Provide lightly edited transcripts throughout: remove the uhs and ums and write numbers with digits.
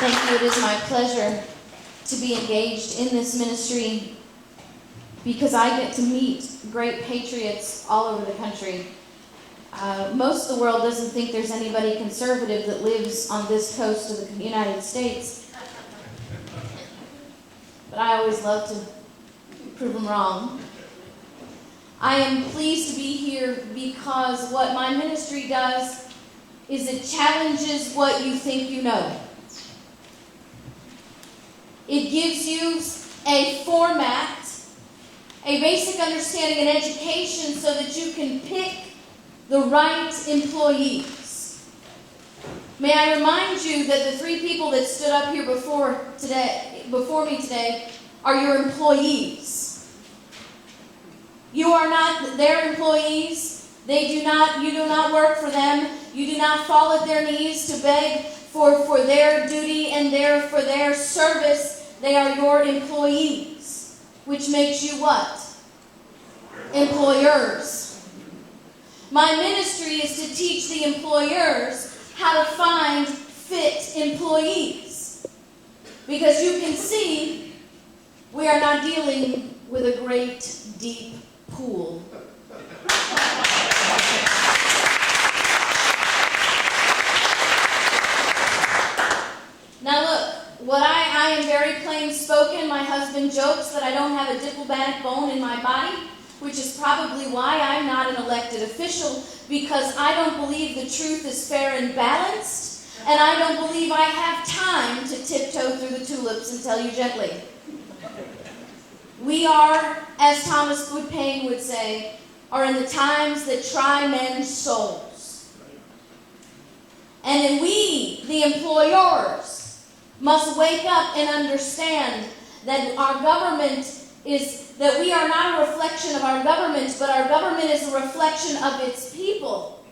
Thank you. It is my pleasure to be engaged in this ministry because I get to meet great patriots all over the country. Most of the world doesn't think there's anybody conservative that lives on this coast of the United States. But I always love to prove them wrong. I am pleased to be here because what my ministry does is it challenges what you think you know. It gives you a format, a basic understanding and education so that you can pick the right employees. May I remind you that the three people that stood up here before me today are your employees. You are not their employees. You do not work for them. You do not fall at their knees to beg for their duty and for their service. They are your employees, which makes you what? Employers. My ministry is to teach the employers how to find fit employees. Because you can see, we are not dealing with a great, deep pool. Now look, I am very plain spoken. My husband jokes that I don't have a diplomatic bone in my body, which is probably why I'm not an elected official, because I don't believe the truth is fair and balanced, and I don't believe I have time to tiptoe through the tulips and tell you gently. We are, as Thomas Wood Paine would say, are in the times that try men's souls. And then we, the employers, must wake up and understand that our government that we are not a reflection of our government, but our government is a reflection of its people.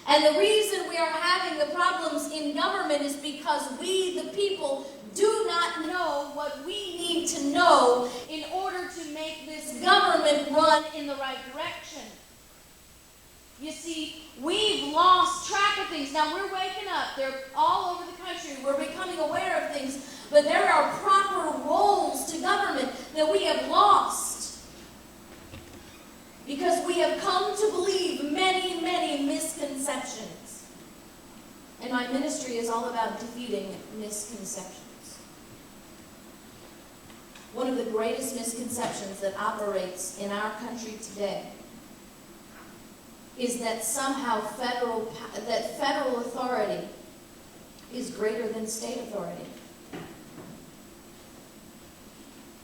And the reason we are having the problems in government is because we, the people, do not know what we need to know in order to make this government run in the right direction. You see, we've lost track of things. Now, we're waking up. They're all over the country. We're becoming aware of things. But there are proper roles to government that we have lost because we have come to believe many, many misconceptions. And my ministry is all about defeating misconceptions. One of the greatest misconceptions that operates in our country today is that somehow federal authority is greater than state authority.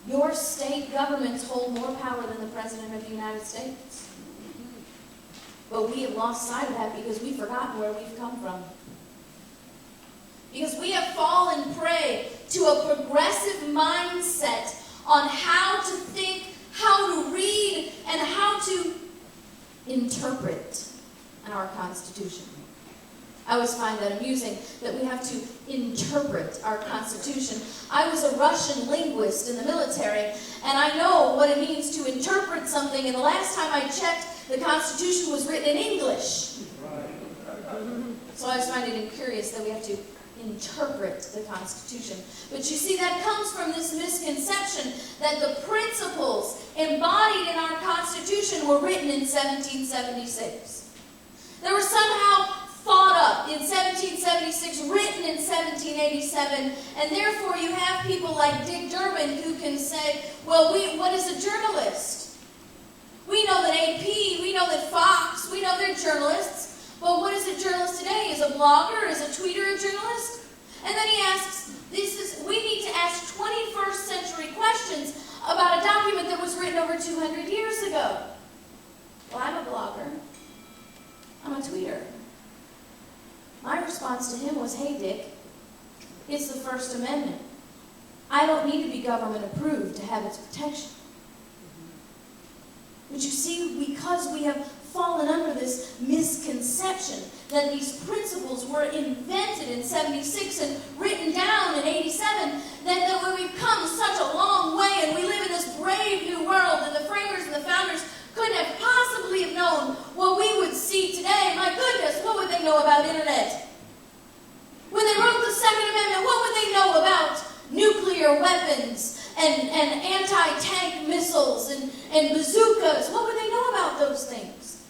Your state governments hold more power than the President of the United States. But we have lost sight of that because we've forgotten where we've come from. Because we have fallen prey to a progressive mindset on how to think, how to read, and how to interpret our Constitution. I always find that amusing that we have to interpret our Constitution. I was a Russian linguist in the military, and I know what it means to interpret something, and the last time I checked, the Constitution was written in English. So I just find it curious that we have to interpret the Constitution. But you see, that comes from this misconception that the principles embodied in our Constitution were written in 1776. They were somehow thought up in 1776, written in 1787, and therefore you have people like Dick Durbin who can say, well, what is a journalist? We know that AP, we know that Fox, we know they're journalists. But what is a journalist today? Is a blogger, is a tweeter a journalist? And then he asks, we need to ask 21st century questions about a document that was written over 200 years ago. Well, I'm a blogger. I'm a tweeter. My response to him was, hey, Dick, it's the First Amendment. I don't need to be government approved to have its protection. But you see, because we have fallen under this misconception that these principles were invented in 76 and written down in 87, that we've come such a long way and we live in this brave new world and the framers and the founders couldn't have possibly have known what we would see today. My goodness, what would they know about internet? When they wrote the Second Amendment, and anti-tank missiles and bazookas. What would they know about those things?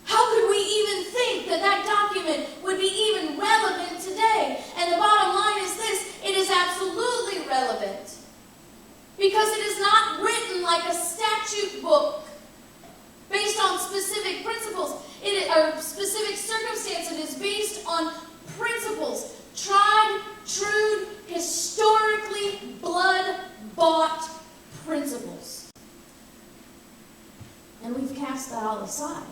How could we even think that that document would be even relevant today? And the bottom line is this: it is absolutely relevant. Because it is not written like a statute book based on specific principles or specific circumstances. It is based on principles, tried, true, historically blood-bought principles. And we've cast that all aside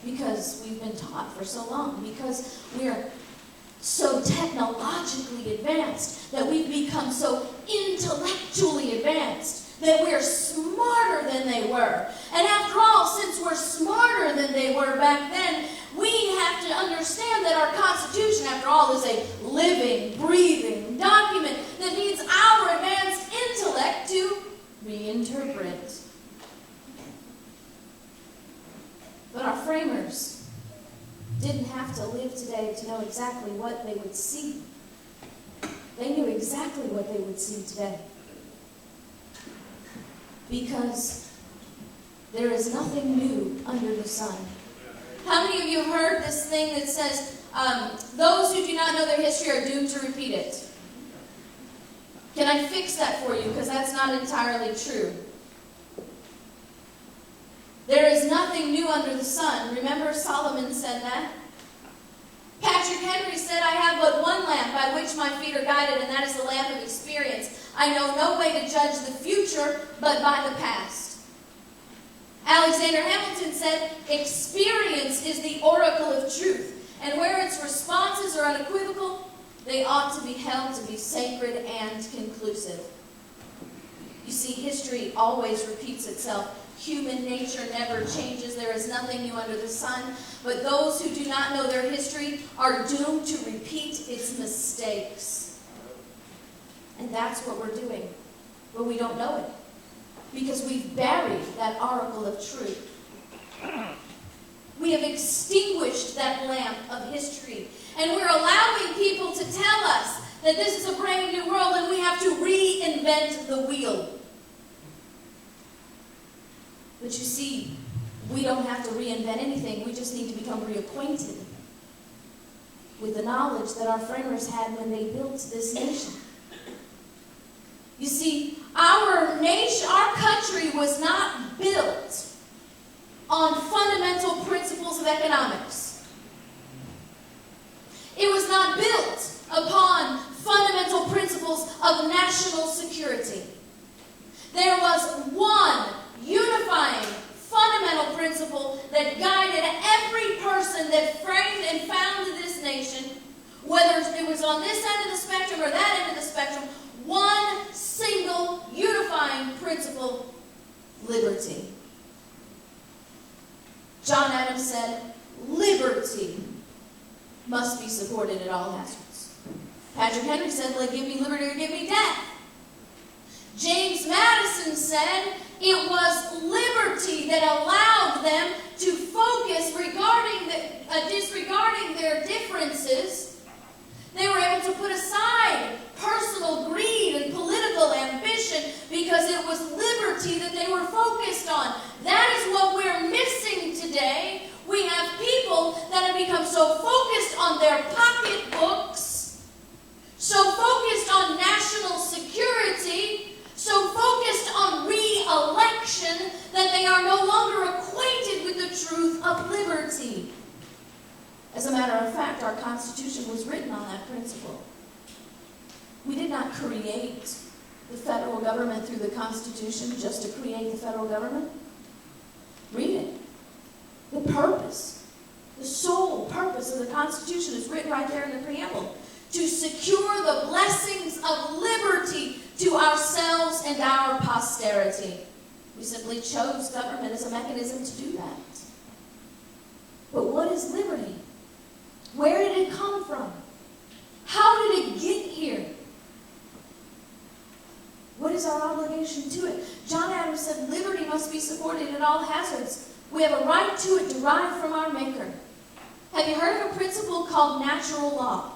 because we've been taught for so long, because we're so technologically advanced, that we've become so intellectually advanced, that we're smarter than they were. And after all, since we're smarter than they were back then, we have to understand that our Constitution, after all, is a living, breathing document that needs our advanced intellect to reinterpret. But our framers didn't have to live today to know exactly what they would see. They knew exactly what they would see today. Because there is nothing new under the sun. How many of you have heard this thing that says, those who do not know their history are doomed to repeat it? Can I fix that for you? Because that's not entirely true. There is nothing new under the sun. Remember, Solomon said that? Patrick Henry said, I have but one lamp by which my feet are guided, and that is the lamp of experience. I know no way to judge the future but by the past. Alexander Hamilton said, experience is the oracle of truth, and where its responses are unequivocal, they ought to be held to be sacred and conclusive. You see, history always repeats itself. Human nature never changes. There is nothing new under the sun. But those who do not know their history are doomed to repeat its mistakes. And that's what we're doing. But we don't know it. Because we've buried that oracle of truth. We have extinguished that lamp of history. And we're allowing people to tell us that this is a brand new world and we have to reinvent the wheel. But you see, we don't have to reinvent anything. We just need to become reacquainted with the knowledge that our framers had when they built this nation. You see, our nation, our country was not built on fundamental principles of economics. It was not built upon fundamental principles of national security. There was one unifying fundamental principle that guided every person that framed and founded this nation, whether it was on this end of the spectrum or that end of the spectrum. One single unifying principle: liberty. John Adams said, liberty must be supported at all hazards. Patrick Henry said, like, give me liberty or give me death. James Madison said it was liberty that allowed them to focus disregarding their differences. They were able to put aside personal greed and political ambition because it was liberty that they were focused on. That is what we're missing today. We have people that have become so focused on their pocketbooks, so focused on national security, so focused on re-election that they are no longer acquainted with the truth of liberty. As a matter of fact, our Constitution was written on that principle. We did not create the federal government through the Constitution just to create the federal government. Read it. The purpose, the sole purpose of the Constitution is written right there in the preamble: to secure the blessings of liberty to ourselves and our posterity. We simply chose government as a mechanism to do that. But what is liberty? Where did it come from? How did it get here? What is our obligation to it? John Adams said liberty must be supported at all hazards. We have a right to it derived from our Maker. Have you heard of a principle called natural law?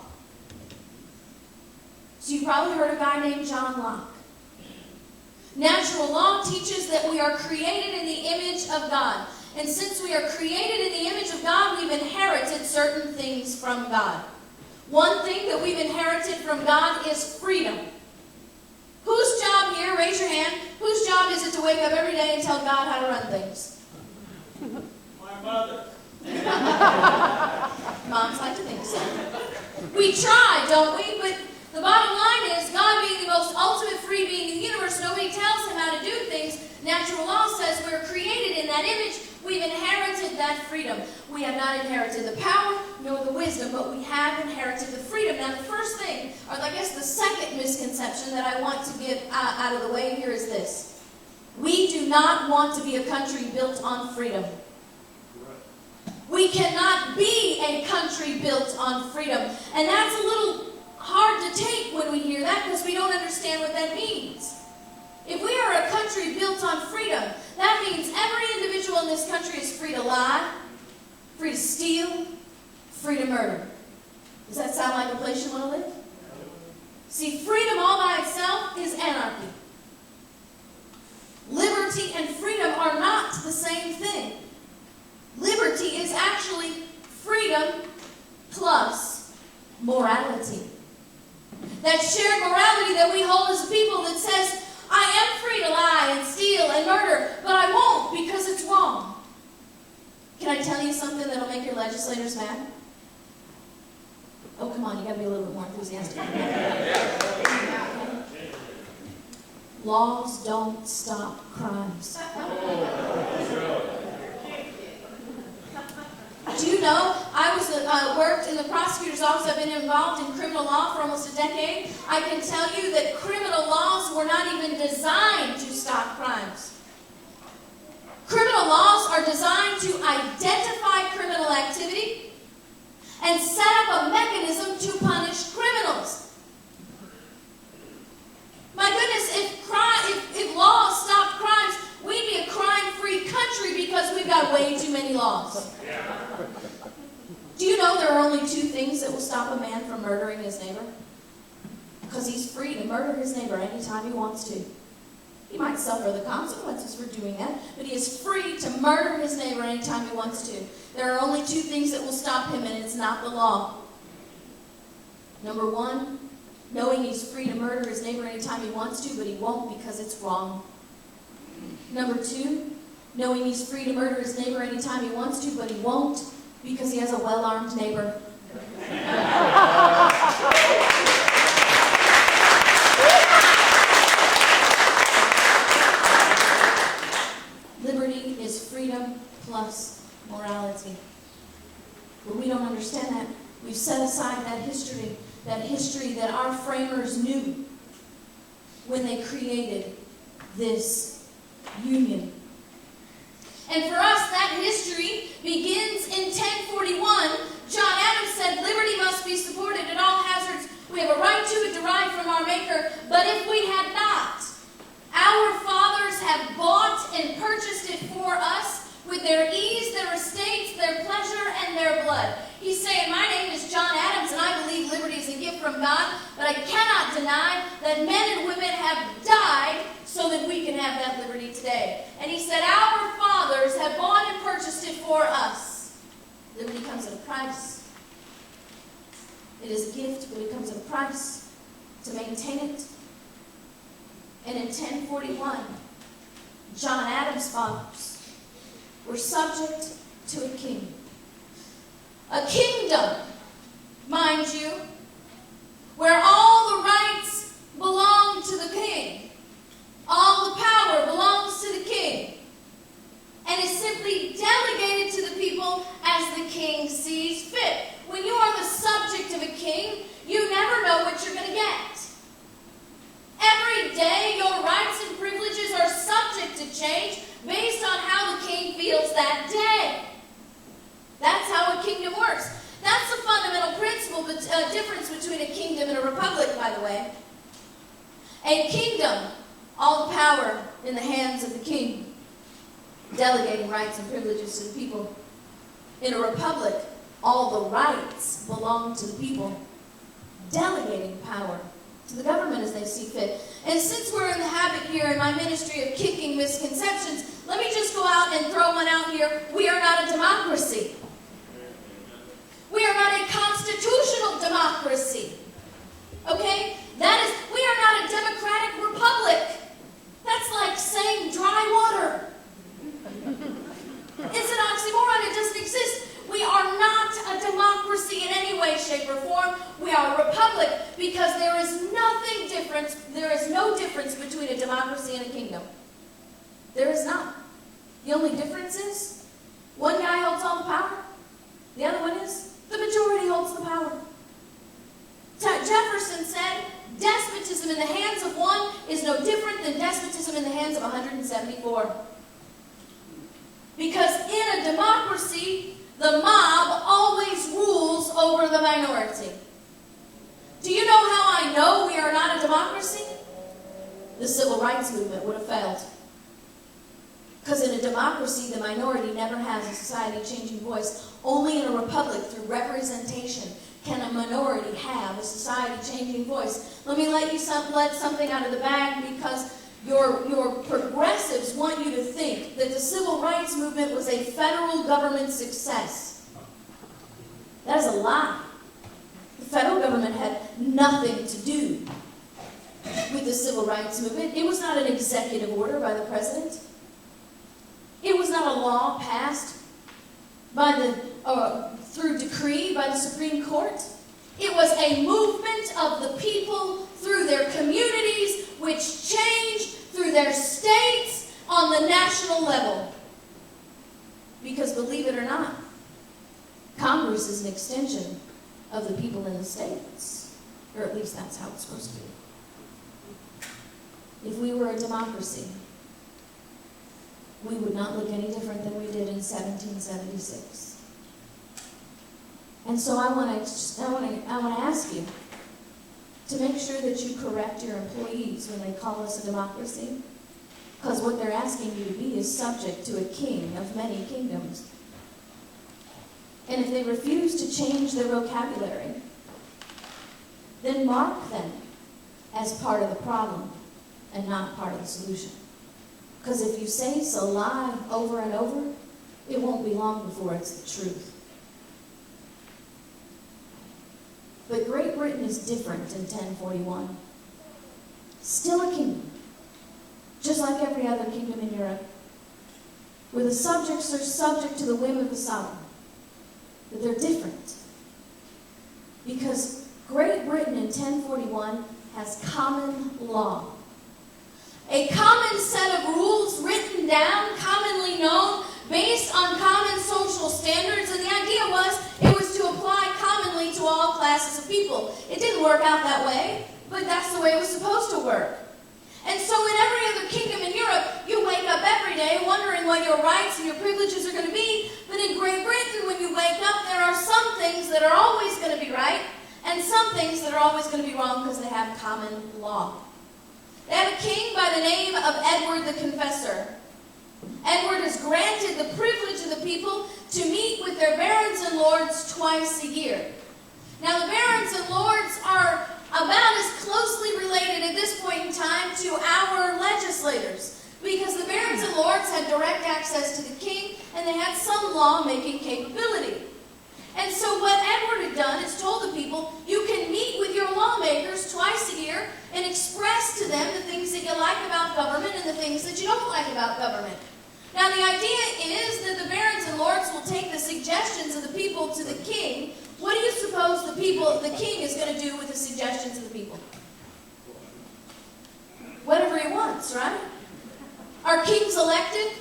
So you probably heard of a guy named John Locke. Natural law teaches that we are created in the image of God. And since we are created in the image of God, we've inherited certain things from God. One thing that we've inherited from God is freedom. Whose job here, raise your hand, whose job is it to wake up every day and tell God how to run things? My mother. Moms like to think so. We try, don't we? But the bottom line is, God being the most ultimate free being in the universe, nobody tells him how to do things. Natural law says we're created in that image. We've inherited that freedom. We have not inherited the power nor the wisdom, but we have inherited the freedom. Now, the first thing, or I guess the second misconception that I want to get out of the way here is this. We do not want to be a country built on freedom. We cannot be a country built on freedom. And that's a little hard to take when we hear that because we don't understand what that means. If we are a country built on freedom, that means every individual in this country is free to lie, free to steal, free to murder. Does that sound like a place you want to live? See, freedom all by itself is anarchy. Liberty and freedom are not the same thing. Liberty is actually freedom plus morality. That shared morality that we hold as a people that says, I am free to lie and steal and murder, but I won't because it's wrong. Can I tell you something that'll make your legislators mad? Oh, come on, you gotta be a little bit more enthusiastic. Laws don't stop crimes. Do you know, I worked in the prosecutor's office. I've been involved in criminal law for almost a decade. I can tell you that criminal laws were not even designed to stop crimes. Criminal laws are designed to identify criminal activity and set up a mechanism to punish criminals. My goodness, if laws stopped crimes, we'd be a crime-free country because we've got way too many laws. Do you know there are only two things that will stop a man from murdering his neighbor? Because he's free to murder his neighbor anytime he wants to. He might suffer the consequences for doing that, but he is free to murder his neighbor anytime he wants to. There are only two things that will stop him, and it's not the law. Number one, knowing he's free to murder his neighbor anytime he wants to, but he won't because it's wrong. Number two, knowing he's free to murder his neighbor anytime he wants to, but he won't because he has a well-armed neighbor. Liberty is freedom plus morality. But we don't understand that. We've set aside that history that our framers knew when they created this union. And for us, that history begins in 1041. John Adams said, liberty must be supported at all hazards. We have a right to it derived from our Maker. But if we had not, our fathers have bought and purchased it for us with their ease, their estates, their pleasure, and their blood. He's saying, my name is John Adams, and I believe liberty is a gift from God, but I cannot deny that men and women have died so that we can have that liberty today. And he said, our fathers have bought and purchased it for us. Liberty comes at a price. It is a gift, but it comes at a price to maintain it. And in 1041, John Adams' fathers were subject to a king. A kingdom, mind you, where all the rights belong to the king. All the power belongs to the king. And is simply delegated to the people as the king sees fit. When you are the subject of a king, you never know what you're going to get. Every day, your rights and privileges are subject to change based on how the king feels that day. That's how a kingdom works. That's the fundamental principle, but difference between a kingdom and a republic, by the way. A kingdom, all the power in the hands of the king, delegating rights and privileges to the people. In a republic, all the rights belong to the people, delegating power to the government as they see fit. And since we're in the habit here in my ministry of kicking misconceptions, let me just go out and throw one out here. We are not a democracy. We are not a constitutional democracy. Okay? We are not a democratic republic. That's like saying dry water. It's an oxymoron. It doesn't exist. We are not a democracy in any way, shape, or form. We are a republic because there is no difference between a democracy and a kingdom. There is not. The only difference is one guy holds all the power. The other one is the majority holds the power. Jefferson said, despotism in the hands of one is no different than despotism in the hands of 174. Because in a democracy, the mob always rules over the minority. Do you know how I know we are not a democracy? The civil rights movement would have failed. Because in a democracy, the minority never has a society-changing voice. Only in a republic, through representation, can a minority have a society-changing voice. Let me let something out of the bag, because your progressives want you to think that the civil rights movement was a federal government success. That is a lie. The federal government had nothing to do with the civil rights movement. It was not an executive order by the president. It was not a law passed through decree by the Supreme Court. It was a movement of the people through their communities, which changed through their states on the national level. Because believe it or not, Congress is an extension of the people in the states. Or at least that's how it's supposed to be. If we were a democracy, we would not look any different than we did in 1776. And so I want to ask you to make sure that you correct your employees when they call us a democracy, because what they're asking you to be is subject to a king of many kingdoms. And if they refuse to change their vocabulary, then mark them as part of the problem and not part of the solution. Because if you say so lie over and over, it won't be long before it's the truth. But Great Britain is different in 1041. Still a kingdom, just like every other kingdom in Europe, where the subjects are subject to the whim of the sovereign. But they're different. Because Great Britain in 1041 has common law. A common set of rules written down, commonly known, based on common social standards, and the idea was it was to apply commonly to all classes of people. It didn't work out that way, but that's the way it was supposed to work. And so in every other kingdom in Europe, you wake up every day wondering what your rights and your privileges are going to be, but in Great Britain, when you wake up, there are some things that are always going to be right, and some things that are always going to be wrong because they have common law. They have a king by the name of Edward the Confessor. Edward has granted the privilege of the people to meet with their barons and lords twice a year. Now, the barons and lords are about as closely related at this point in time to our legislators, because the barons and lords had direct access to the king, and they had some law-making capability. And so what Edward had done is told the people, you can meet with your lawmakers twice a year and express to them the things that you like about government and the things that you don't like about government. Now, the idea is that the barons and lords will take the suggestions of the people to the king. What do you suppose the king is going to do with the suggestions of the people? Whatever he wants, right? Are kings elected?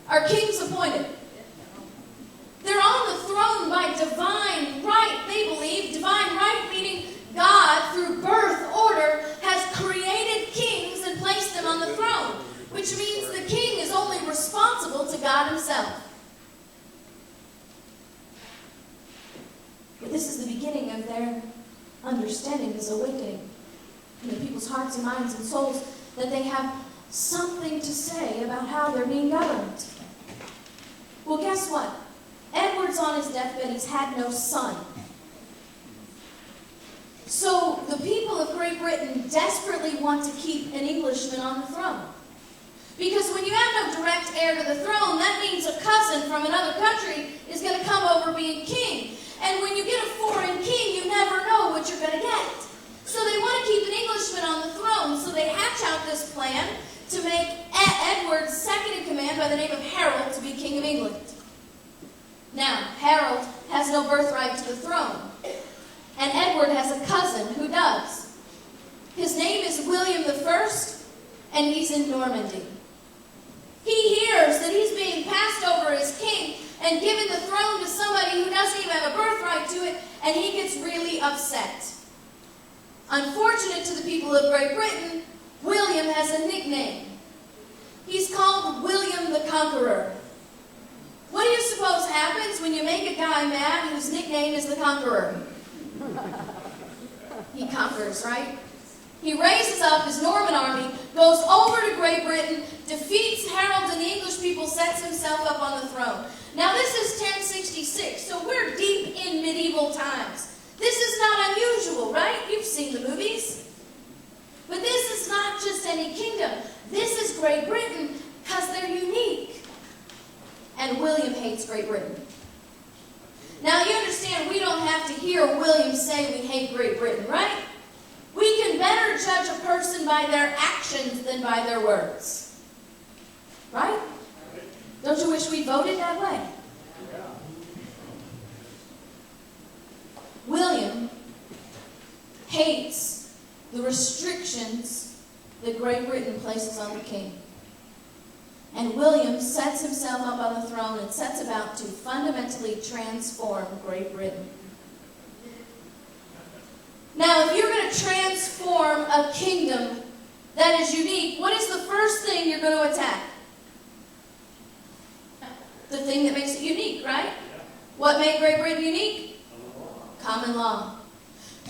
Are kings appointed? They're on the throne by divine right. They believe divine right, meaning God, through birth order, has created kings and placed them on the throne, which means the king is only responsible to God himself. But this is the beginning of their understanding, this awakening in the people's hearts and minds and souls, that they have something to say about how they're being governed. Well, guess what? Edward's on his deathbed. He's had no son. So the people of Great Britain desperately want to keep an Englishman on the throne. Because when you have no direct heir to the throne, that means a cousin from another country is going to come over being king. And when you get a foreign king, you never know what you're going to get. So they want to keep an Englishman on the throne, so they hatch out this plan to make Edward's second in command by the name of Harold to be king of England. Now, Harold has no birthright to the throne, and Edward has a cousin who does. His name is William I, and he's in Normandy. He hears that he's being passed over as king and given the throne to somebody who doesn't even have a birthright to it, and he gets really upset. Unfortunate to the people of Great Britain, William has a nickname. He's called William the Conqueror. What do you suppose happens when you make a guy mad whose nickname is the Conqueror? He conquers, right? He raises up his Norman army, goes over to Great Britain, defeats Harold and the English people, sets himself up on the throne. Now this is 1066, so we're deep in medieval times. This is not unusual, right? You've seen the movies. But this is not just any kingdom. This is Great Britain because they're unique. And William hates Great Britain. Now you understand we don't have to hear William say we hate Great Britain, right? We can better judge a person by their actions than by their words. Right? Don't you wish we voted that way? William hates the restrictions that Great Britain places on the king. And William sets himself up on the throne and sets about to fundamentally transform Great Britain. Now, if you're going to transform a kingdom that is unique, what is the first thing you're going to attack? The thing that makes it unique, right? What made Great Britain unique? Common law.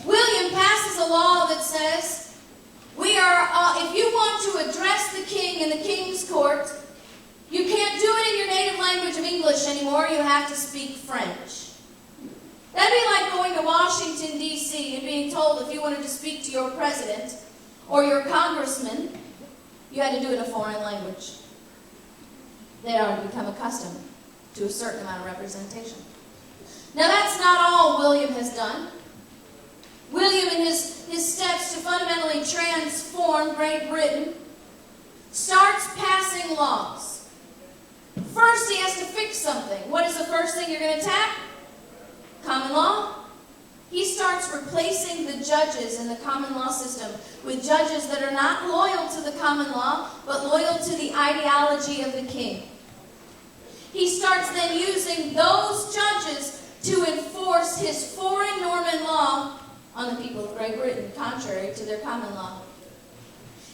William passes a law that says, if you want to address the king in the king's court, you can't do it in your native language of English anymore. You have to speak French. That'd be like going to Washington, D.C. and being told if you wanted to speak to your president or your congressman, you had to do it in a foreign language. They'd already become accustomed to a certain amount of representation. Now that's not all William has done. William, in his steps to fundamentally transform Great Britain, starts passing laws. First, he has to fix something. What is the first thing you're going to attack? Common law. He starts replacing the judges in the common law system with judges that are not loyal to the common law, but loyal to the ideology of the king. He starts then using those judges to enforce his foreign Norman law on the people of Great Britain, contrary to their common law.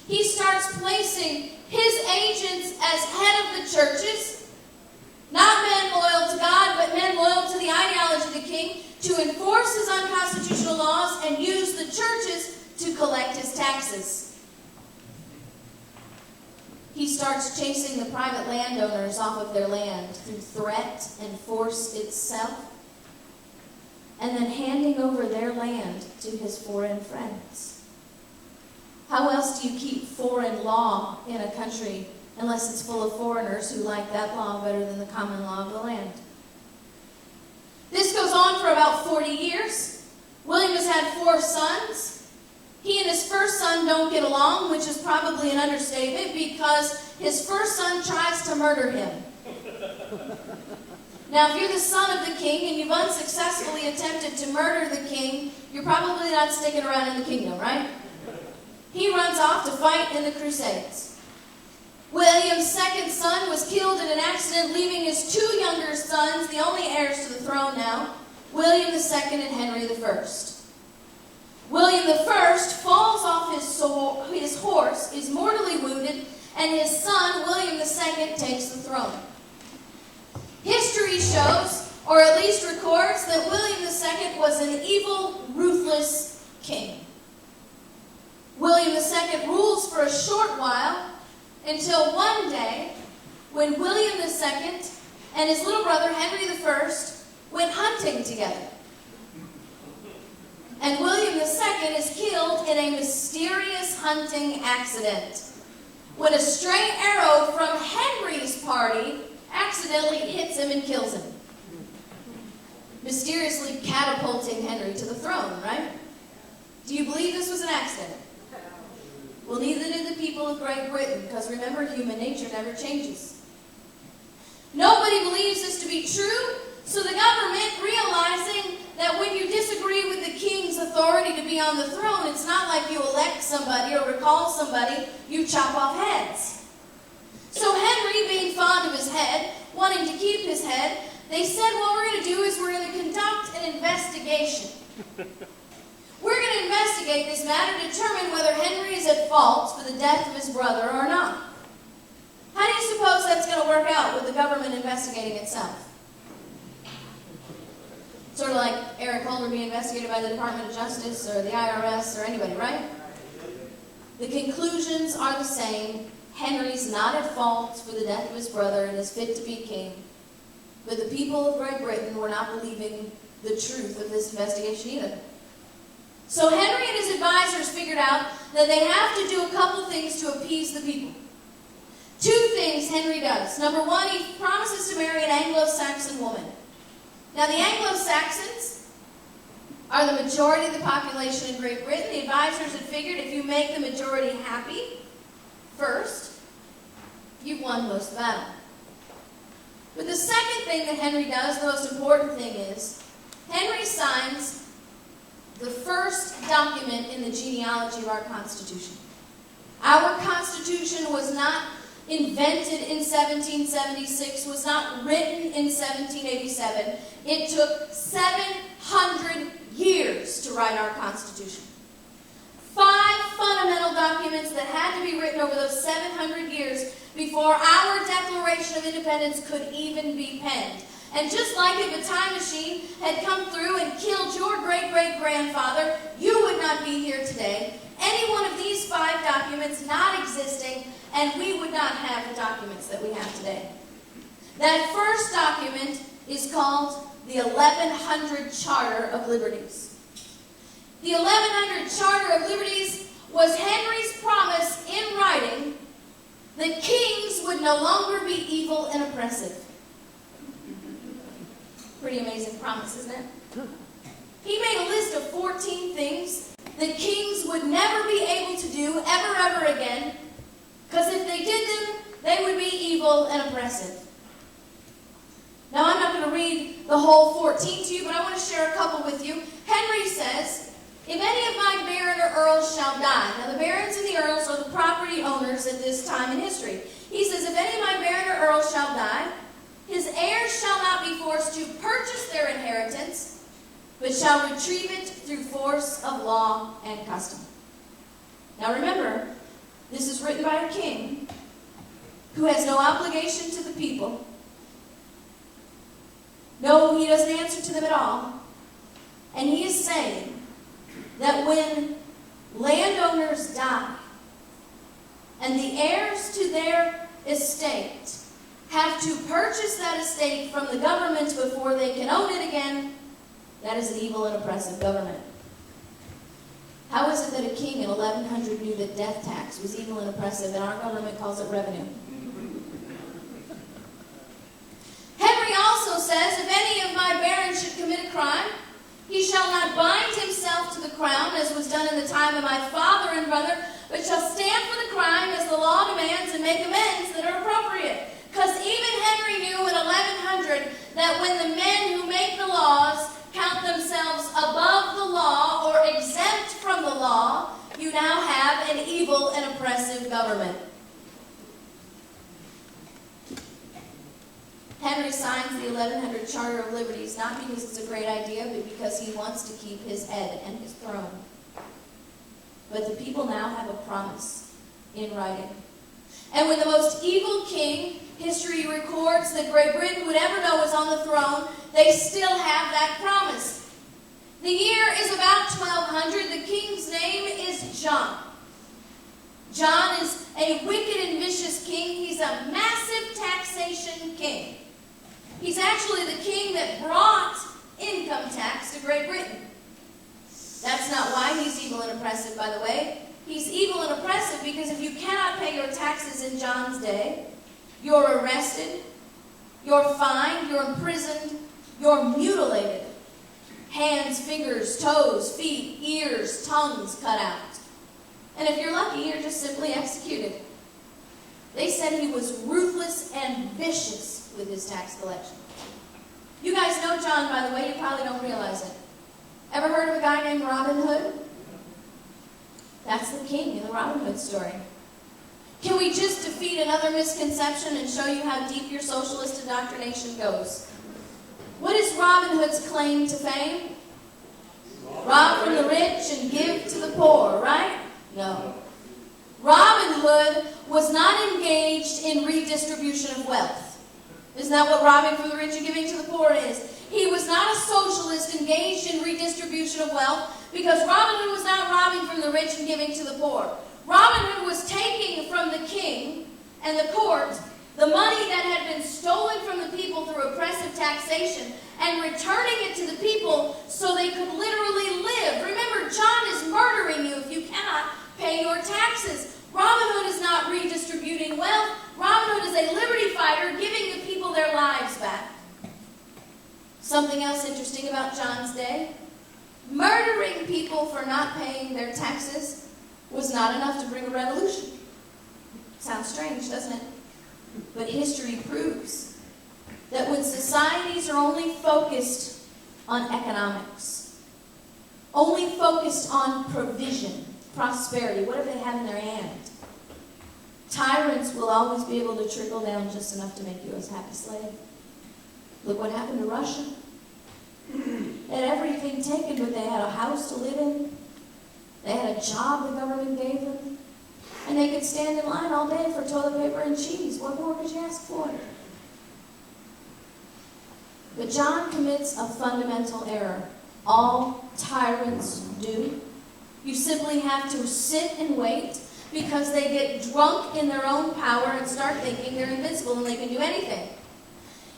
He starts placing his agents as head of the churches, not men loyal to God, but men loyal to the ideology of the king, to enforce his unconstitutional laws and use the churches to collect his taxes. He starts chasing the private landowners off of their land through threat and force itself, and then handing over their land to his foreign friends. How else do you keep foreign law in a country unless it's full of foreigners who like that law better than the common law of the land? This goes on for about 40 years. William has had 4 sons. He and his first son don't get along, which is probably an understatement because his first son tries to murder him. Now, if you're the son of the king and you've unsuccessfully attempted to murder the king, you're probably not sticking around in the kingdom, right? He runs off to fight in the Crusades. William's second son was killed in an accident, leaving his 2 younger sons, the only heirs to the throne now, William II and Henry I. William I falls off his horse, is mortally wounded, and his son, William II, takes the throne. History shows, or at least records, that William II was an evil, ruthless king. William II rules for a short while until one day when William II and his little brother Henry I went hunting together. and William II is killed in a mysterious hunting accident when a stray arrow from Henry's party accidentally hits him and kills him, mysteriously catapulting Henry to the throne, right? Do you believe this was an accident? Well, neither did the people of Great Britain, because remember, human nature never changes. Nobody believes this to be true, so the government, realizing that when you disagree with the king's authority to be on the throne, it's not like you elect somebody or recall somebody, you chop off heads. So Henry, being fond of his head, wanting to keep his head, they said, what we're going to do is we're going to conduct an investigation. We're going to investigate this matter to determine whether Henry is at fault for the death of his brother or not. How do you suppose that's going to work out with the government investigating itself? Sort of like Eric Holder being investigated by the Department of Justice or the IRS or anybody, right? The conclusions are the same. Henry's not at fault for the death of his brother and is fit to be king. But the people of Great Britain were not believing the truth of this investigation either. So Henry and his advisors figured out that they have to do a couple things to appease the people. Two things Henry does. Number one, he promises to marry an Anglo-Saxon woman. Now, the Anglo-Saxons are the majority of the population in Great Britain. The advisors had figured if you make the majority happy first, you've won most of the battle. But the second thing that Henry does, the most important thing is, Henry signs the first document in the genealogy of our Constitution. Our Constitution was not invented in 1776, was not written in 1787. It took 700 years to write our Constitution. 5 fundamental documents that had to be written over those 700 years before our Declaration of Independence could even be penned. And just like if a time machine had come through and killed your great-great-grandfather, you would not be here today. Any one of these 5 documents not existing, and we would not have the documents that we have today. That first document is called the 1100 Charter of Liberties. The 1100 Charter of Liberties was Henry's promise in writing that kings would no longer be evil and oppressive. Pretty amazing promise, isn't it? He made a list of 14 things that kings would never be able to do ever again, because if they did them, they would be evil and oppressive. Now, I'm not going to read the whole 14 to you, but I want to share a couple with you. Henry says, if any of my baron or earls shall die. Now, the barons and the earls are the property owners at this time in history. He says, if any of my baron or earls shall die, his heirs shall not be forced to purchase their inheritance, but shall retrieve it through force of law and custom. Now remember, this is written by a king who has no obligation to the people. No, he doesn't answer to them at all. And he is saying that when landowners die and the heirs to their estate have to purchase that estate from the government before they can own it again, that is an evil and oppressive government. How is it that a king in 1100 knew that death tax was evil and oppressive and our government calls it revenue? Henry also says, if any of my barons should commit a crime, he shall not bind himself to the crown, as was done in the time of my father and brother, but shall stand for the crime as the law demands and make amends that are appropriate. Because even Henry knew in 1100 that when the men who make the laws count themselves above the law or exempt from the law, you now have an evil and oppressive government. Henry signs the 1100 Charter of Liberties not because it's a great idea, but because he wants to keep his head and his throne. But the people now have a promise in writing. And when the most evil king history records that Great Britain would ever know is on the throne, they still have that promise. The year is about 1200. The king's name is John. John is a wicked and vicious king. He's a massive taxation king. He's actually the king that brought income tax to Great Britain. That's not why he's evil and oppressive, by the way. He's evil and oppressive because if you cannot pay your taxes in John's day, you're arrested, you're fined, you're imprisoned, you're mutilated. Hands, fingers, toes, feet, ears, tongues cut out. And if you're lucky, you're just simply executed. They said he was ruthless and vicious with his tax collection. You guys know John, by the way. You probably don't realize it. Ever heard of a guy named Robin Hood? That's the king in the Robin Hood story. Can we just defeat another misconception and show you how deep your socialist indoctrination goes? What is Robin Hood's claim to fame? Rob from the rich and give to the poor, right? No. Robin Hood was not engaged in redistribution of wealth. Isn't that what robbing from the rich and giving to the poor is? He was not a socialist engaged in redistribution of wealth because Robin Hood was not robbing from the rich and giving to the poor. Robin Hood was taking from the king and the court the money that had been stolen from the people through oppressive taxation and returning it to the people so they could literally live. Remember, John is murdering you if you cannot pay your taxes. Robin Hood is not redistributing wealth. Robin Hood is a liberty fighter giving the people their lives back. Something else interesting about John's day, murdering people for not paying their taxes was not enough to bring a revolution. Sounds strange, doesn't it? But history proves that when societies are only focused on economics, only focused on provision, prosperity, whatever they have in their hand, tyrants will always be able to trickle down just enough to make you a happy slave. Look what happened to Russia. They had everything taken, but they had a house to live in. They had a job the government gave them. And they could stand in line all day for toilet paper and cheese. What more could you ask for? But John commits a fundamental error. All tyrants do. You simply have to sit and wait because they get drunk in their own power and start thinking they're invincible and they can do anything.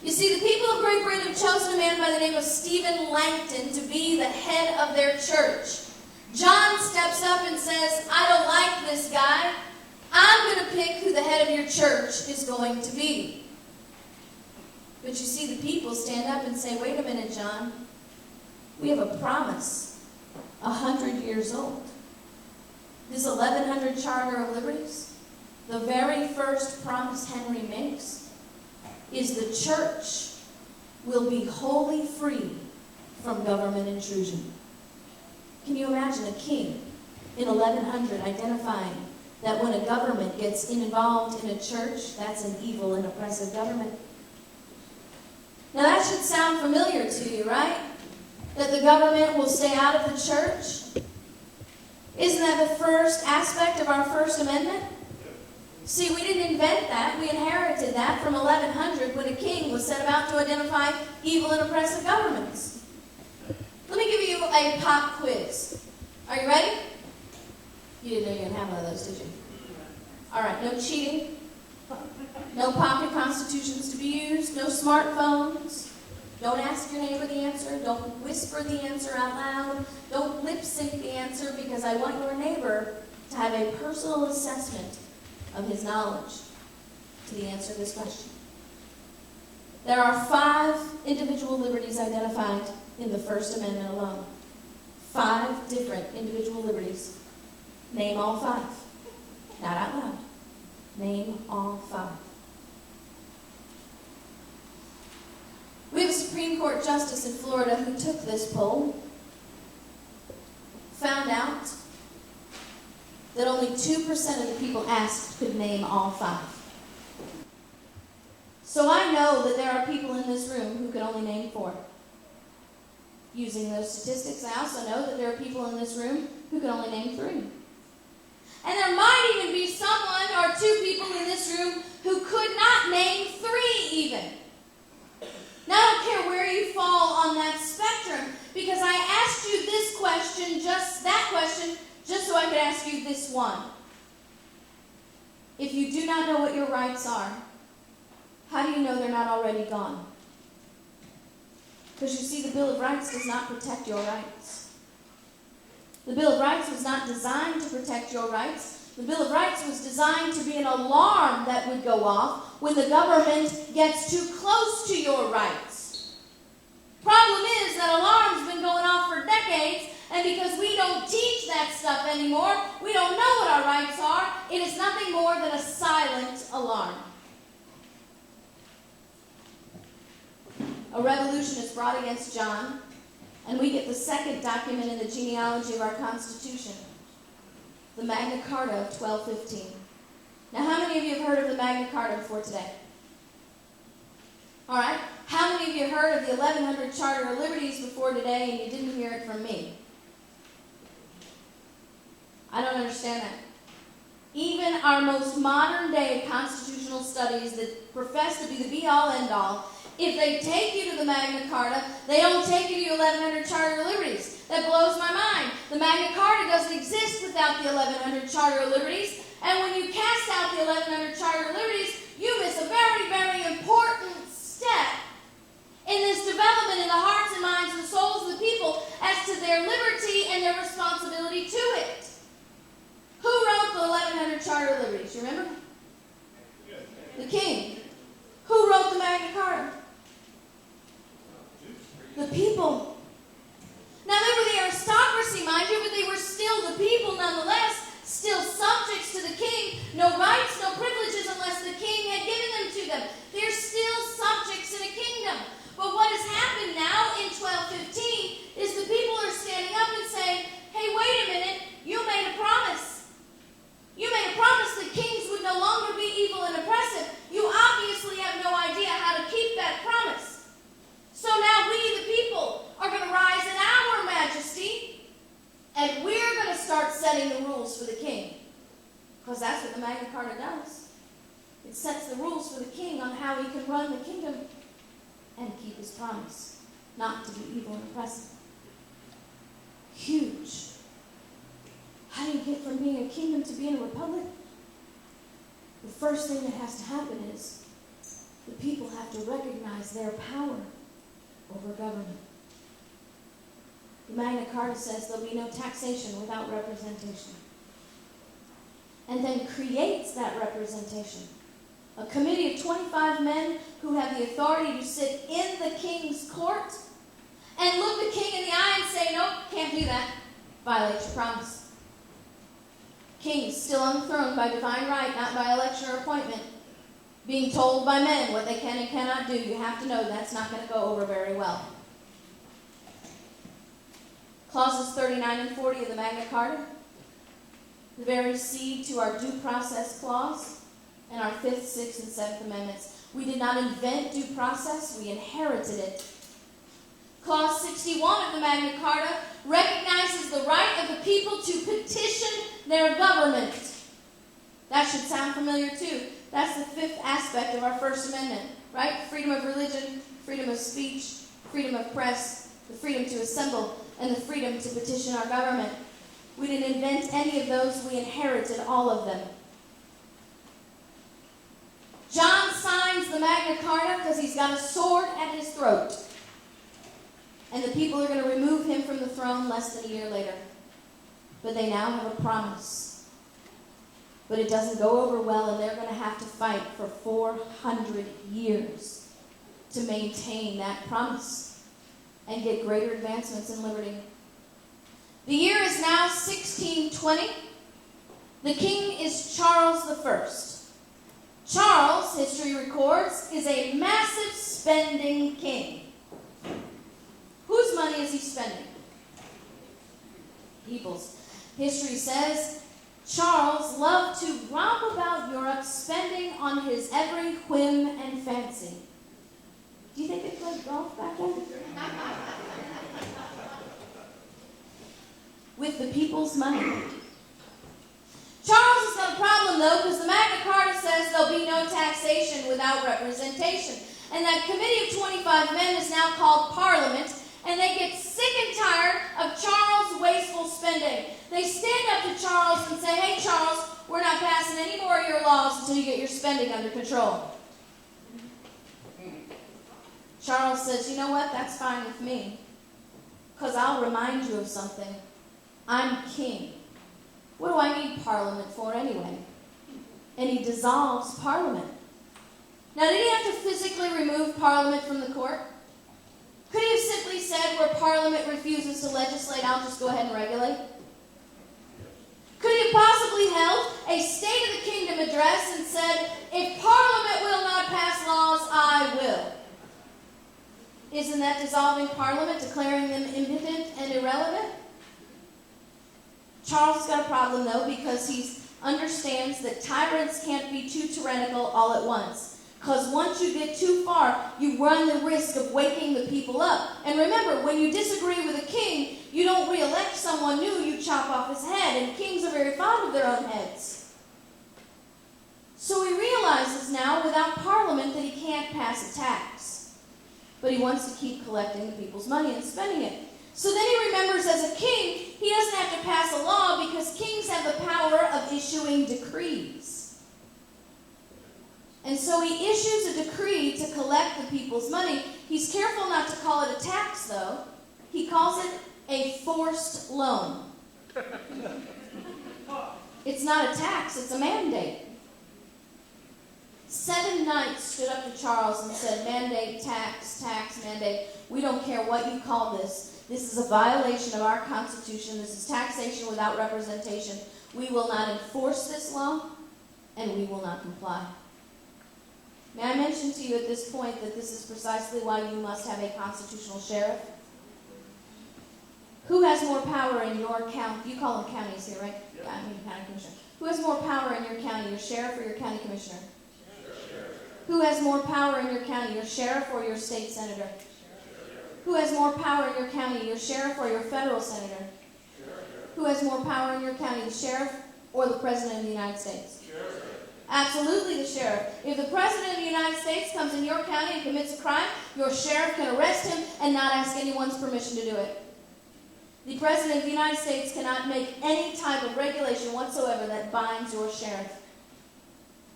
You see, the people of Great Britain have chosen a man by the name of Stephen Langton to be the head of their church. John steps up and says, I don't like this guy. I'm going to pick who the head of your church is going to be. But you see, the people stand up and say, wait a minute, John. We have a promise 100 years old. This 1100 Charter of Liberties, the very first promise Henry makes, is the church will be wholly free from government intrusion. Can you imagine a king in 1100 identifying that when a government gets involved in a church, that's an evil and oppressive government? Now that should sound familiar to you, right? That the government will stay out of the church? Isn't that the first aspect of our First Amendment? See, we didn't invent that. We inherited that from 1100 when a king was set about to identify evil and oppressive governments. Let me give you a pop quiz. Are you ready? You didn't know you were going to have one of those, did you? All right, no cheating. No pocket constitutions to be used. No smartphones. Don't ask your neighbor the answer. Don't whisper the answer out loud. Don't lip sync the answer because I want your neighbor to have a personal assessment of his knowledge to the answer to this question. There are 5 individual liberties identified in the First Amendment alone. 5 different individual liberties. Name all 5. Not out loud. Name all 5. We have a Supreme Court justice in Florida who took this poll, found out that only 2% of the people asked could name all 5. So I know that there are people in this room who could only name 4. Using those statistics, I also know that there are people in this room who could only name 3. And there might even be someone or 2 people in this room who could not name 3 even. Now, I don't care where you fall on that spectrum, because I asked you this question, just that question, just so I could ask you this one. If you do not know what your rights are, how do you know they're not already gone? Because you see, the Bill of Rights does not protect your rights. The Bill of Rights was not designed to protect your rights. The Bill of Rights was designed to be an alarm that would go off when the government gets too close to your rights. Problem is that alarm's been going off for decades, and because we don't teach that stuff anymore, we don't know what our rights are. It is nothing more than a silent alarm. A revolution is brought against John, and we get the second document in the genealogy of our Constitution, the Magna Carta of 1215. Now, how many of you have heard of the Magna Carta before today? All right. How many of you heard of the 1100 Charter of Liberties before today and you didn't hear it from me? I don't understand that. Even our most modern day constitutional studies that profess to be the be-all, end-all, if they take you to the Magna Carta, they don't take you to your 1100 Charter of Liberties. That blows my mind. The Magna Carta doesn't exist without the 1100 Charter of Liberties, and when you cast out the 1100 Charter of Liberties, you miss a very, very important step in this development in the hearts and minds and souls of the people as to their liberty and their responsibility to it. Who wrote the 1100 Charter of Liberties? You remember? The king. Who wrote the Magna Carta? The people. Now they were the aristocracy, mind you, but they were still the people nonetheless, still subjects to the king. No rights, no privileges unless the king had given them to them. They're still subjects in a kingdom. But what has happened now in 1215 is the people are standing up and saying, hey, wait a minute, you made a promise. You made a promise that kings would no longer be evil and oppressive. You obviously have no idea how to keep that promise. So now we, the people, are going to rise in our majesty, and we're going to start setting the rules for the king. Because that's what the Magna Carta does. It sets the rules for the king on how he can run the kingdom and keep his promise, not to be evil and oppressive. Huge. How do you get from being a kingdom to being a republic? The first thing that has to happen is the people have to recognize their power over government. The Magna Carta says there'll be no taxation without representation. And then creates that representation. A committee of 25 men who have the authority to sit in the king's court and look the king in the eye and say, nope, can't do that. Violate your promise. King is still on the throne by divine right, not by election or appointment. Being told by men what they can and cannot do, you have to know that's not going to go over very well. Clauses 39 and 40 of the Magna Carta, the very seed to our due process clause, and our 5th, 6th, and 7th Amendments. We did not invent due process, we inherited it. Clause 61 of the Magna Carta recognizes the right of the people to petition their government. That should sound familiar too. That's the 5th aspect of our First Amendment, right? Freedom of religion, freedom of speech, freedom of press, the freedom to assemble, and the freedom to petition our government. We didn't invent any of those, we inherited all of them. John signs the Magna Carta because he's got a sword at his throat. And the people are going to remove him from the throne less than a year later. But they now have a promise. But it doesn't go over well, and they're going to have to fight for 400 years to maintain that promise and get greater advancements in liberty. The year is now 1620. The king is Charles I. Charles, history records, is a massive spending king. Whose money is he spending? People's. History says Charles loved to romp about Europe, spending on his every whim and fancy. Do you think they played golf back then? With the people's money. Charles has got a problem, though, because the Magna Carta says there'll be no taxation without representation. And that committee of 25 men is now called Parliament, and they get sick and tired of Charles' wasteful spending. They stand up to Charles and say, hey, Charles, we're not passing any more of your laws until you get your spending under control. Charles says, you know what, that's fine with me, because I'll remind you of something. I'm king. What do I need Parliament for anyway? And he dissolves Parliament. Now, did he have to physically remove Parliament from the court? Could he have simply said, where Parliament refuses to legislate, I'll just go ahead and regulate? Could he have possibly held a State of the Kingdom address and said, if Parliament will not pass laws, I will? Isn't that dissolving Parliament, declaring them impotent and irrelevant? Charles has got a problem, though, because he understands that tyrants can't be too tyrannical all at once. Because once you get too far, you run the risk of waking the people up. And remember, when you disagree with a king, you don't re-elect someone new, you chop off his head. And kings are very fond of their own heads. So he realizes now, without Parliament, that he can't pass a tax. But he wants to keep collecting the people's money and spending it. So then he remembers, as a king, he doesn't have to pass a law because kings have the power of issuing decrees. And so he issues a decree to collect the people's money. He's careful not to call it a tax, though. He calls it a forced loan. It's not a tax, it's a mandate. 7 knights stood up to Charles and said, mandate, tax, mandate. We don't care what you call this. This is a violation of our Constitution. This is taxation without representation. We will not enforce this law, and we will not comply. May I mention to you at this point that this is precisely why you must have a constitutional sheriff? Who has more power in your county? You call them counties here, right? Yeah, I mean county commissioner. Who has more power in your county, your sheriff or your county commissioner? Sheriff. Who has more power in your county, your sheriff or your state senator? Who has more power in your county, your sheriff or your federal senator? Who has more power in your county, the sheriff or the President of the United States? Absolutely the sheriff. If the President of the United States comes in your county and commits a crime, your sheriff can arrest him and not ask anyone's permission to do it. The President of the United States cannot make any type of regulation whatsoever that binds your sheriff.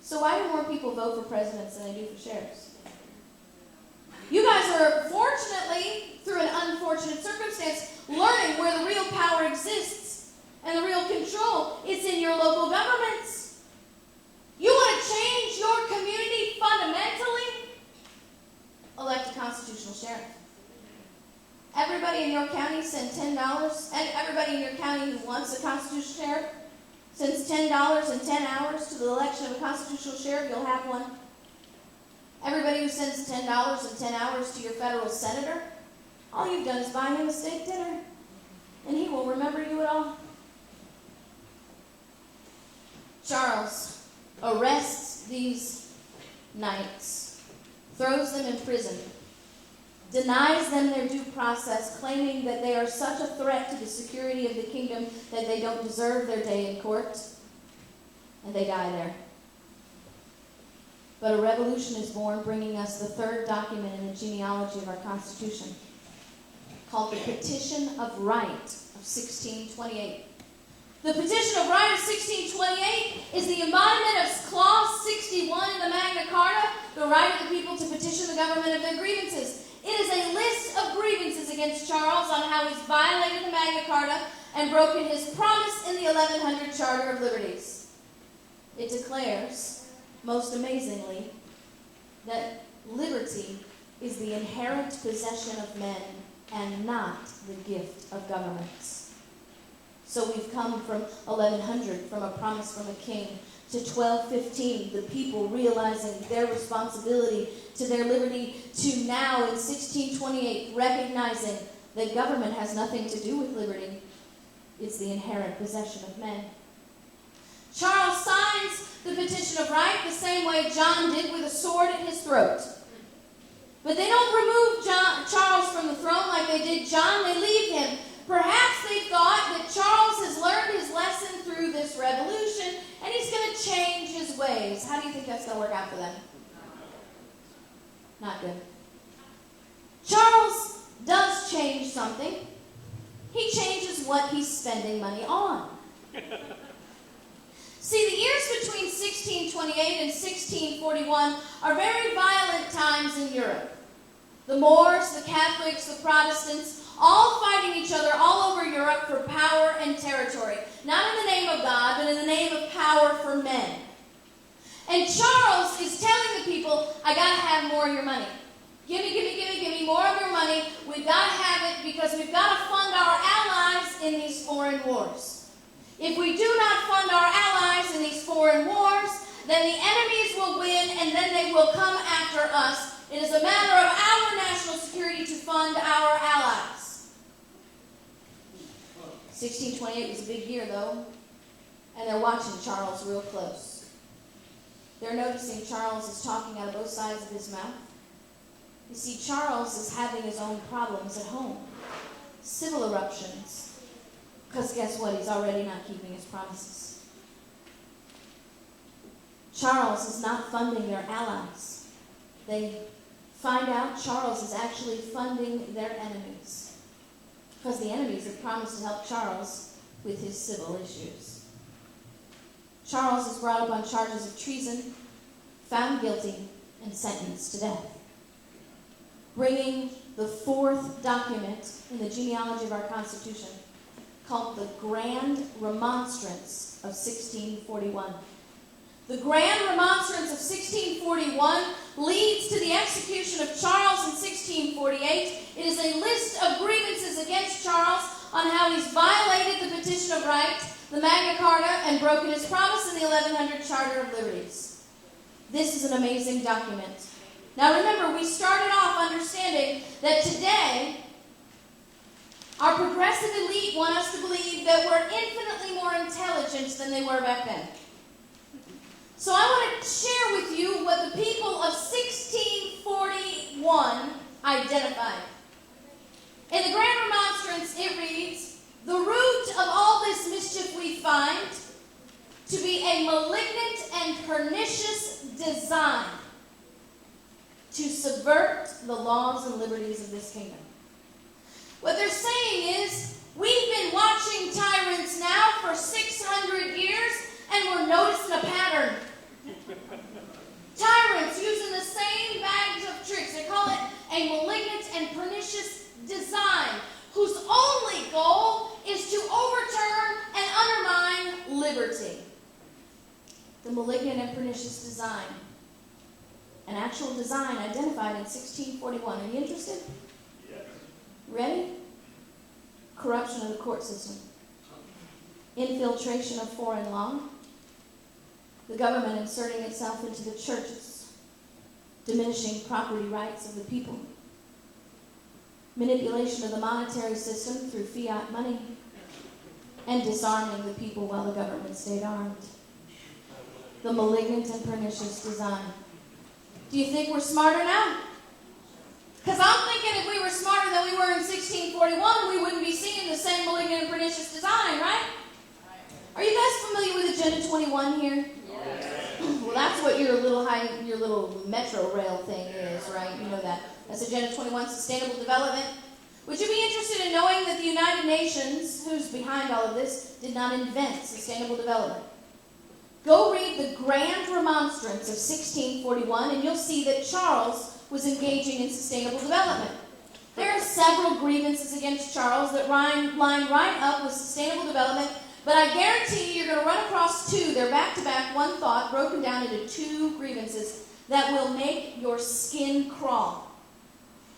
So why do more people vote for presidents than they do for sheriffs? You guys are, fortunately, through an unfortunate circumstance, learning where the real power exists and the real control. It's in your local governments. You want to change your community fundamentally? Elect a constitutional sheriff. Everybody in your county send $10, and everybody in your county who wants a constitutional sheriff sends $10 and 10 hours to the election of a constitutional sheriff. You'll have one. Everybody who sends $10 and 10 hours to your federal senator, all you've done is buy him a steak dinner, and he will remember you at all. Charles arrests these knights, throws them in prison, denies them their due process, claiming that they are such a threat to the security of the kingdom that they don't deserve their day in court, and they die there. But a revolution is born, bringing us the third document in the genealogy of our Constitution, called the Petition of Right of 1628. The Petition of Right of 1628 is the embodiment of Clause 61 in the Magna Carta, the right of the people to petition the government of their grievances. It is a list of grievances against Charles on how he's violated the Magna Carta and broken his promise in the 1100 Charter of Liberties. It declares, most amazingly, that liberty is the inherent possession of men and not the gift of governments. So we've come from 1100, from a promise from a king, to 1215, the people realizing their responsibility to their liberty, to now in 1628, recognizing that government has nothing to do with liberty. It's the inherent possession of men. Charles signs the Petition of Right the same way John did, with a sword at his throat. But they don't remove Charles from the throne like they did John. They leave him. Perhaps they thought that Charles has learned his lesson through this revolution and he's going to change his ways. How do you think that's going to work out for them? Not good. Charles does change something. He changes what he's spending money on. See, the years between 1628 and 1641 are very violent times in Europe. The Moors, the Catholics, the Protestants, all fighting each other all over Europe for power and territory. Not in the name of God, but in the name of power for men. And Charles is telling the people, I got to have more of your money. Give me more of your money. We've got to have it because we've got to fund our allies in these foreign wars. If we do not fund our allies in these foreign wars, then the enemies will win and then they will come after us. It is a matter of our national security to fund our allies. 1628 was a big year, though, and they're watching Charles real close. They're noticing Charles is talking out of both sides of his mouth. You see, Charles is having his own problems at home. Civil eruptions. Because guess what? He's already not keeping his promises. Charles is not funding their allies. They find out Charles is actually funding their enemies. Because the enemies have promised to help Charles with his civil issues. Charles is brought up on charges of treason, found guilty, and sentenced to death. Bringing the fourth document in the genealogy of our Constitution, called the Grand Remonstrance of 1641. The Grand Remonstrance of 1641 leads to the execution of Charles in 1648. It is a list of grievances against Charles on how he's violated the Petition of Right, the Magna Carta, and broken his promise in the 1100 Charter of Liberties. This is an amazing document. Now remember, we started off understanding that today, our progressive elite want us to believe that we're infinitely more intelligent than they were back then. So I want to share with you what the people of 1641 identified. In the Grand Remonstrance, it reads, "The root of all this mischief we find to be a malignant and pernicious design to subvert the laws and liberties of this kingdom." What they're saying is, we've been watching tyrants now for 600 years, and we're noticing a pattern. Tyrants using the same bags of tricks. They call it a malignant and pernicious design, whose only goal is to overturn and undermine liberty. The malignant and pernicious design. An actual design identified in 1641. Are you interested? Yes. Ready? Corruption of the court system. Infiltration of foreign law. The government inserting itself into the churches. Diminishing property rights of the people. Manipulation of the monetary system through fiat money. And disarming the people while the government stayed armed. The malignant and pernicious design. Do you think we're smarter now? Because I'm thinking if we were smarter than we were in 1641, we wouldn't be seeing the same malignant and pernicious design, right? Are you guys familiar with Agenda 21 here? Yes. Well, that's what your little metro rail thing is, right? You know that. That's Agenda 21, Sustainable Development. Would you be interested in knowing that the United Nations, who's behind all of this, did not invent sustainable development? Go read the Grand Remonstrance of 1641, and you'll see that Charles was engaging in sustainable development. There are several grievances against Charles that line right up with sustainable development, but I guarantee you're going to run across two. They're back-to-back, one thought, broken down into two grievances that will make your skin crawl.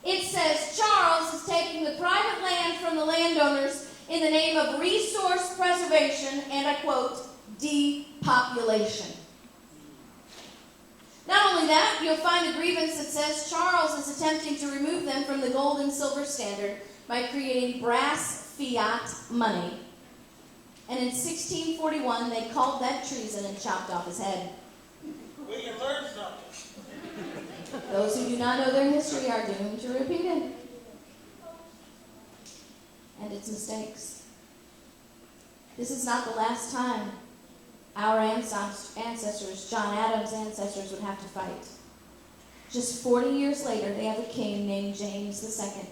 It says Charles is taking the private land from the landowners in the name of resource preservation, and I quote, depopulation. Not only that, you'll find a grievance that says Charles is attempting to remove them from the gold and silver standard by creating brass fiat money. And in 1641, they called that treason and chopped off his head. We can learn something. Those who do not know their history are doomed to repeat it. And its mistakes. This is not the last time our ancestors, John Adams' ancestors, would have to fight. Just 40 years later, they have a king named James II,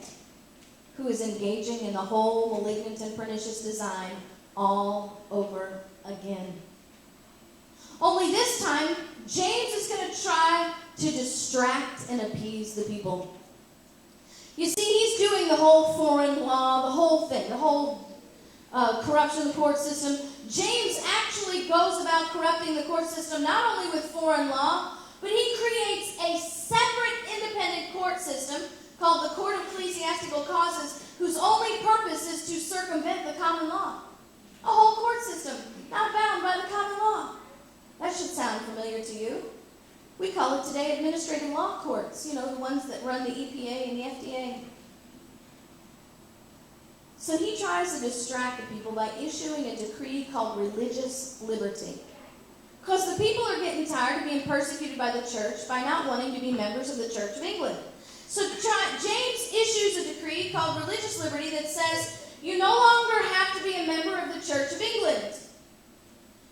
who is engaging in the whole malignant and pernicious design all over again. Only this time, James is going to try to distract and appease the people. You see, he's doing the whole foreign law, the whole thing, the whole corruption of the court system. James actually goes about corrupting the court system not only with foreign law, but he creates a separate independent court system called the Court of Ecclesiastical Causes, whose only purpose is to circumvent the common law. A whole court system, not bound by the common law. That should sound familiar to you. We call it today administrative law courts, the ones that run the EPA and the FDA. So he tries to distract the people by issuing a decree called religious liberty. Because the people are getting tired of being persecuted by the church by not wanting to be members of the Church of England. So James issues a decree called religious liberty that says you no longer have to be a member of the Church of England.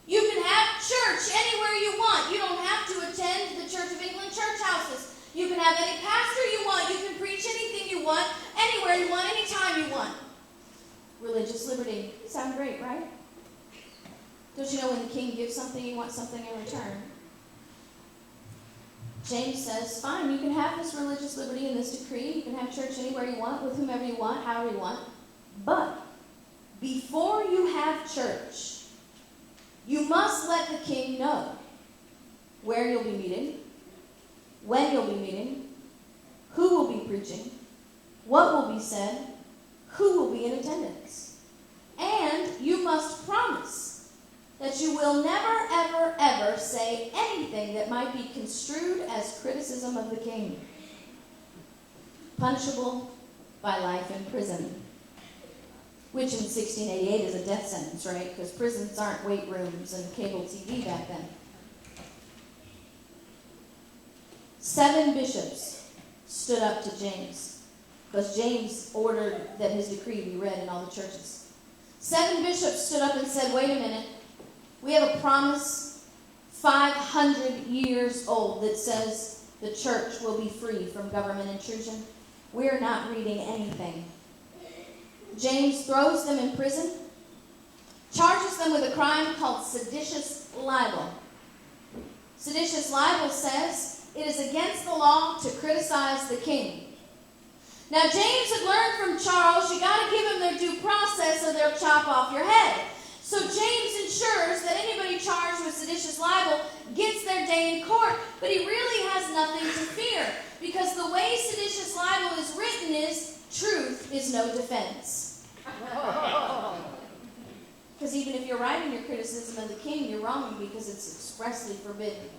You can have church anywhere you want. You don't have to attend the Church of England church houses. You can have any pastor you want. You can preach anything you want, anywhere you want, anytime you want. Religious liberty. Sound great, right? Don't you know when the king gives something, you want something in return? James says, fine, you can have this religious liberty in this decree. You can have church anywhere you want, with whomever you want, however you want. But before you have church, you must let the king know where you'll be meeting, when you'll be meeting, who will be preaching, what will be said, who will be in attendance. And you must promise that you will never, ever, ever say anything that might be construed as criticism of the king, punishable by life in prison. Which in 1688 is a death sentence, right? Because prisons aren't weight rooms and cable TV back then. 7 bishops stood up to James, because James ordered that his decree be read in all the churches. 7 bishops stood up and said, wait a minute, we have a promise 500 years old that says the church will be free from government intrusion. We're not reading anything. James throws them in prison, charges them with a crime called seditious libel. Seditious libel says it is against the law to criticize the king. Now, James had learned from Charles, you got to give them their due process or they'll chop off your head. So James ensures that anybody charged with seditious libel gets their day in court, but he really has nothing to fear, because the way seditious libel is written is, truth is no defense. Because even if you're writing your criticism of the king, you're wrong because it's expressly forbidden.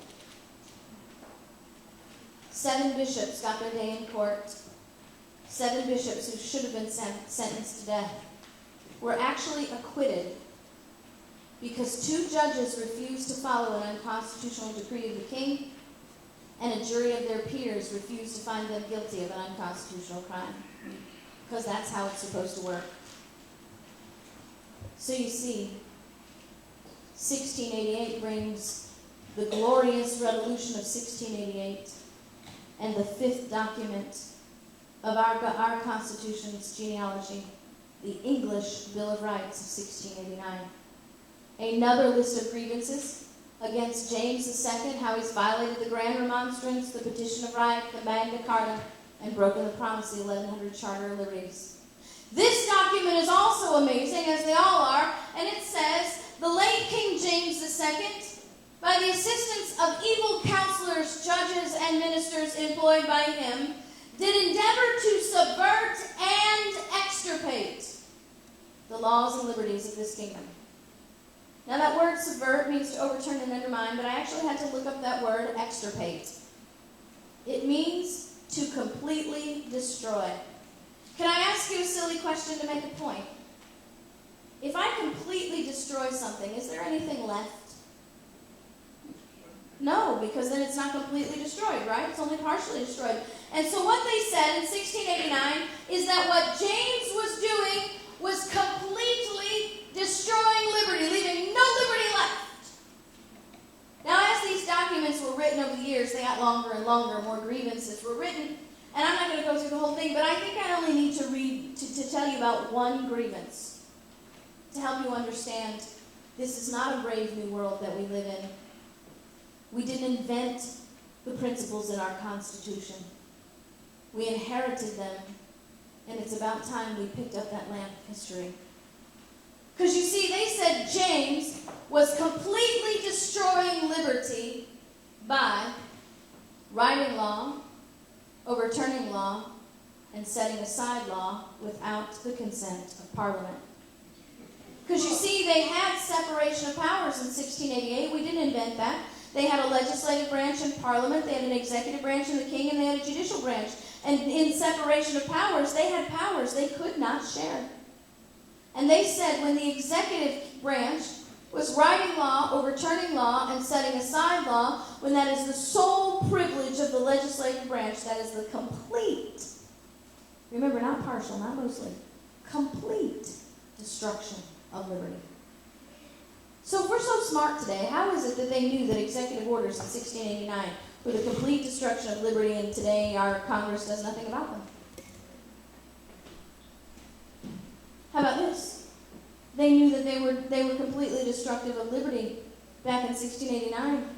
7 bishops got their day in court. 7 bishops who should have been sentenced to death were actually acquitted because 2 judges refused to follow an unconstitutional decree of the king, and a jury of their peers refused to find them guilty of an unconstitutional crime. Because that's how it's supposed to work. So you see, 1688 brings the glorious revolution of 1688 and the 5th document of our Constitution's genealogy, the English Bill of Rights of 1689. Another list of grievances against James II, how he's violated the Grand Remonstrance, the Petition of Right, the Magna Carta, and broken the promise of the 1100 Charter of Liberties. This document is also amazing, as they all are, and it says, the late King James II, by the assistance of evil counselors, judges, and ministers employed by him, did endeavor to subvert and extirpate the laws and liberties of this kingdom. Now that word subvert means to overturn and undermine, but I actually had to look up that word, extirpate. It means to completely destroy. Can I ask you a silly question to make a point? If I completely destroy something, is there anything left? No, because then it's not completely destroyed, right? It's only partially destroyed. And so what they said in 1689 is that what James was doing was completely destroying liberty, leaving no liberty left. Now, as these documents were written over the years, they got longer and longer, more grievances were written. And I'm not going to go through the whole thing, but I think I only need to read to tell you about one grievance to help you understand this is not a brave new world that we live in. We didn't invent the principles in our Constitution. We inherited them And it's about time we picked up that lamp of history. Because you see, they said James was completely destroying liberty by writing law, overturning law, and setting aside law without the consent of Parliament. Because you see, they had separation of powers in 1688. We didn't invent that. They had a legislative branch in Parliament, they had an executive branch in the king, and they had a judicial branch. And in separation of powers, they had powers they could not share. And they said when the executive branch was writing law, overturning law, and setting aside law, when that is the sole privilege of the legislative branch, that is the complete, remember, not partial, not mostly, complete destruction of liberty. So if we're so smart today, how is it that they knew that executive orders in 1689 were the complete destruction of liberty, and today our Congress does nothing about them? How about this? They knew that they were completely destructive of liberty back in 1689.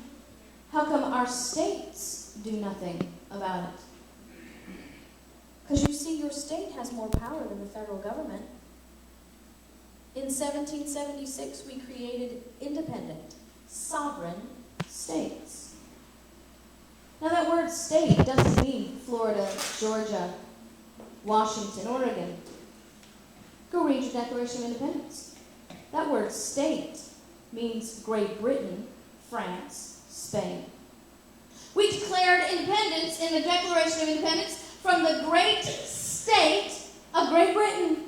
How come our states do nothing about it? Because you see, your state has more power than the federal government. In 1776, we created independent, sovereign states. Now that word state doesn't mean Florida, Georgia, Washington, Oregon. Go read your Declaration of Independence. That word state means Great Britain, France, Spain. We declared independence in the Declaration of Independence from the great state of Great Britain,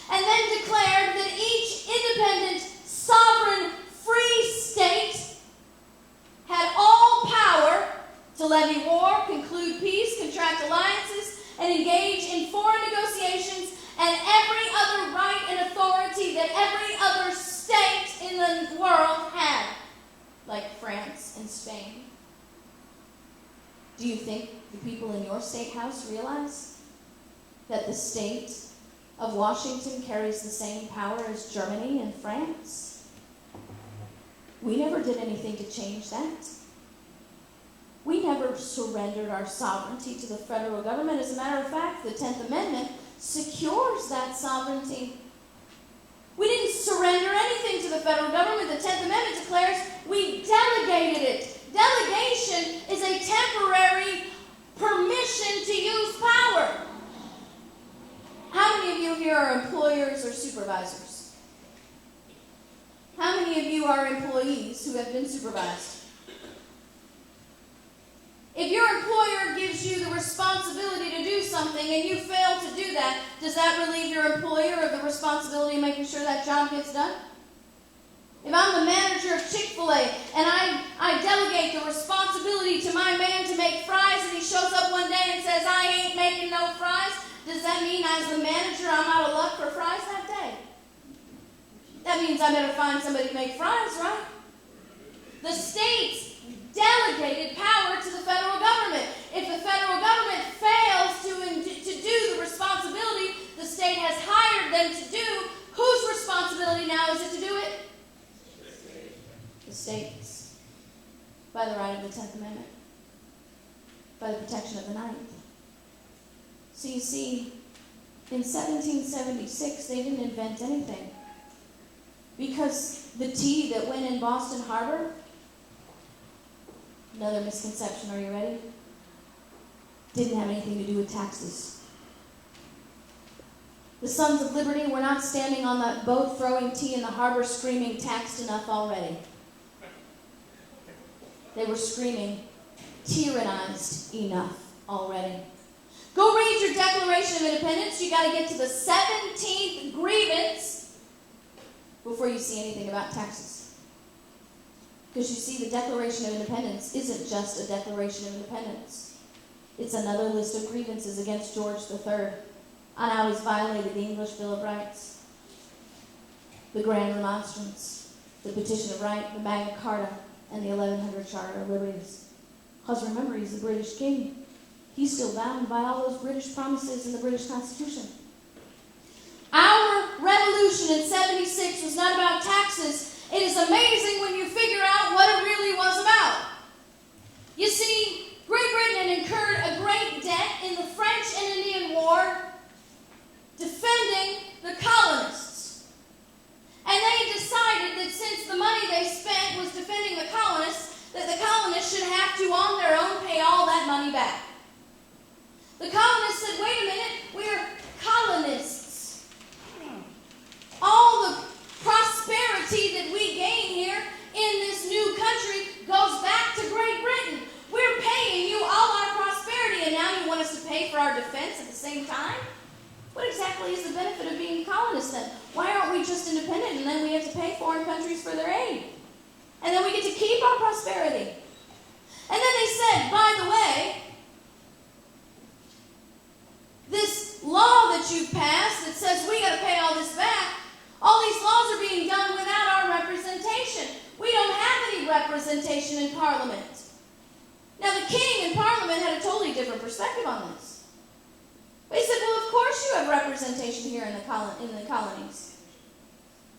and then declared that each independent, sovereign, free state had all power to levy war, conclude peace, contract alliances, and engage in foreign negotiations, and every other right and authority that every other state in the world had, like France and Spain. Do you think the people in your state house realize that the state of Washington carries the same power as Germany and France? We never did anything to change that. We never surrendered our sovereignty to the federal government. As a matter of fact, the 10th Amendment secures that sovereignty. We didn't surrender anything to the federal government. The 10th Amendment declares we delegated it. Delegation is a temporary permission to use power. How many of you here are employers or supervisors? How many of you are employees who have been supervised? If your employer gives you the responsibility to do something and you fail to do that, does that relieve your employer of the responsibility of making sure that job gets done? If I'm the manager of Chick-fil-A and I delegate the responsibility to my man to make fries and he shows up one day and says, I ain't making no fries, does that mean as the manager I'm out of luck for fries that day? That means I better find somebody to make fries, right? The states delegated power to the federal government. If the federal government fails to do the responsibility the state has hired them to do, whose responsibility now is it to do it? The states. By the right of the 10th Amendment. By the protection of the 9th. So you see, in 1776, they didn't invent anything. Because the tea that went in Boston Harbor, another misconception, are you ready? Didn't have anything to do with taxes. The Sons of Liberty were not standing on that boat throwing tea in the harbor screaming, taxed enough already. They were screaming, tyrannized enough already. Go read your Declaration of Independence. You got to get to the 17th grievance before you see anything about taxes. Because you see, the Declaration of Independence isn't just a Declaration of Independence. It's another list of grievances against George III on how he's violated the English Bill of Rights, the Grand Remonstrance, the Petition of Right, the Magna Carta, and the 1100 Charter of Liberties. Because remember, he's the British king. He's still bound by all those British promises in the British Constitution. Our revolution in 76 was not about taxes. It is amazing when you figure out what it really was about. You see, Great Britain had incurred a great debt in the French and Indian War back. The colonists said, wait a minute, we're colonists. All the prosperity that we gain here in this new country goes back to Great Britain. We're paying you all our prosperity, and now you want us to pay for our defense at the same time? What exactly is the benefit of being colonists then? Why aren't we just independent and then we have to pay foreign countries for their aid? And then we get to keep our prosperity. And then they said, by the way, this law that you've passed that says we got to pay all this back, all these laws are being done without our representation. We don't have any representation in Parliament. Now, the king and Parliament had a totally different perspective on this. They said, well, of course you have representation here in the colonies.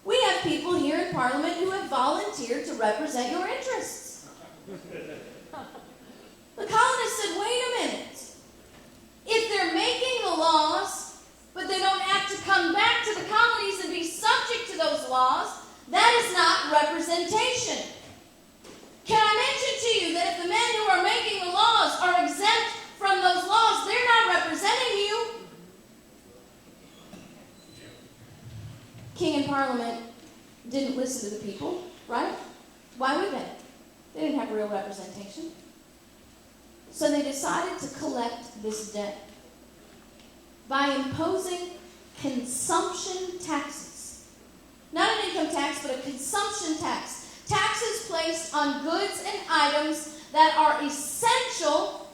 We have people here in Parliament who have volunteered to represent your interests. The colonists said, wait a minute. If they're making the laws, but they don't have to come back to the colonies and be subject to those laws, that is not representation. Can I mention to you that if the men who are making the laws are exempt from those laws, they're not representing you? King and Parliament didn't listen to the people, right? Why would they? They didn't have real representation. So they decided to collect this debt by imposing consumption taxes. Not an income tax, but a consumption tax. Taxes placed on goods and items that are essential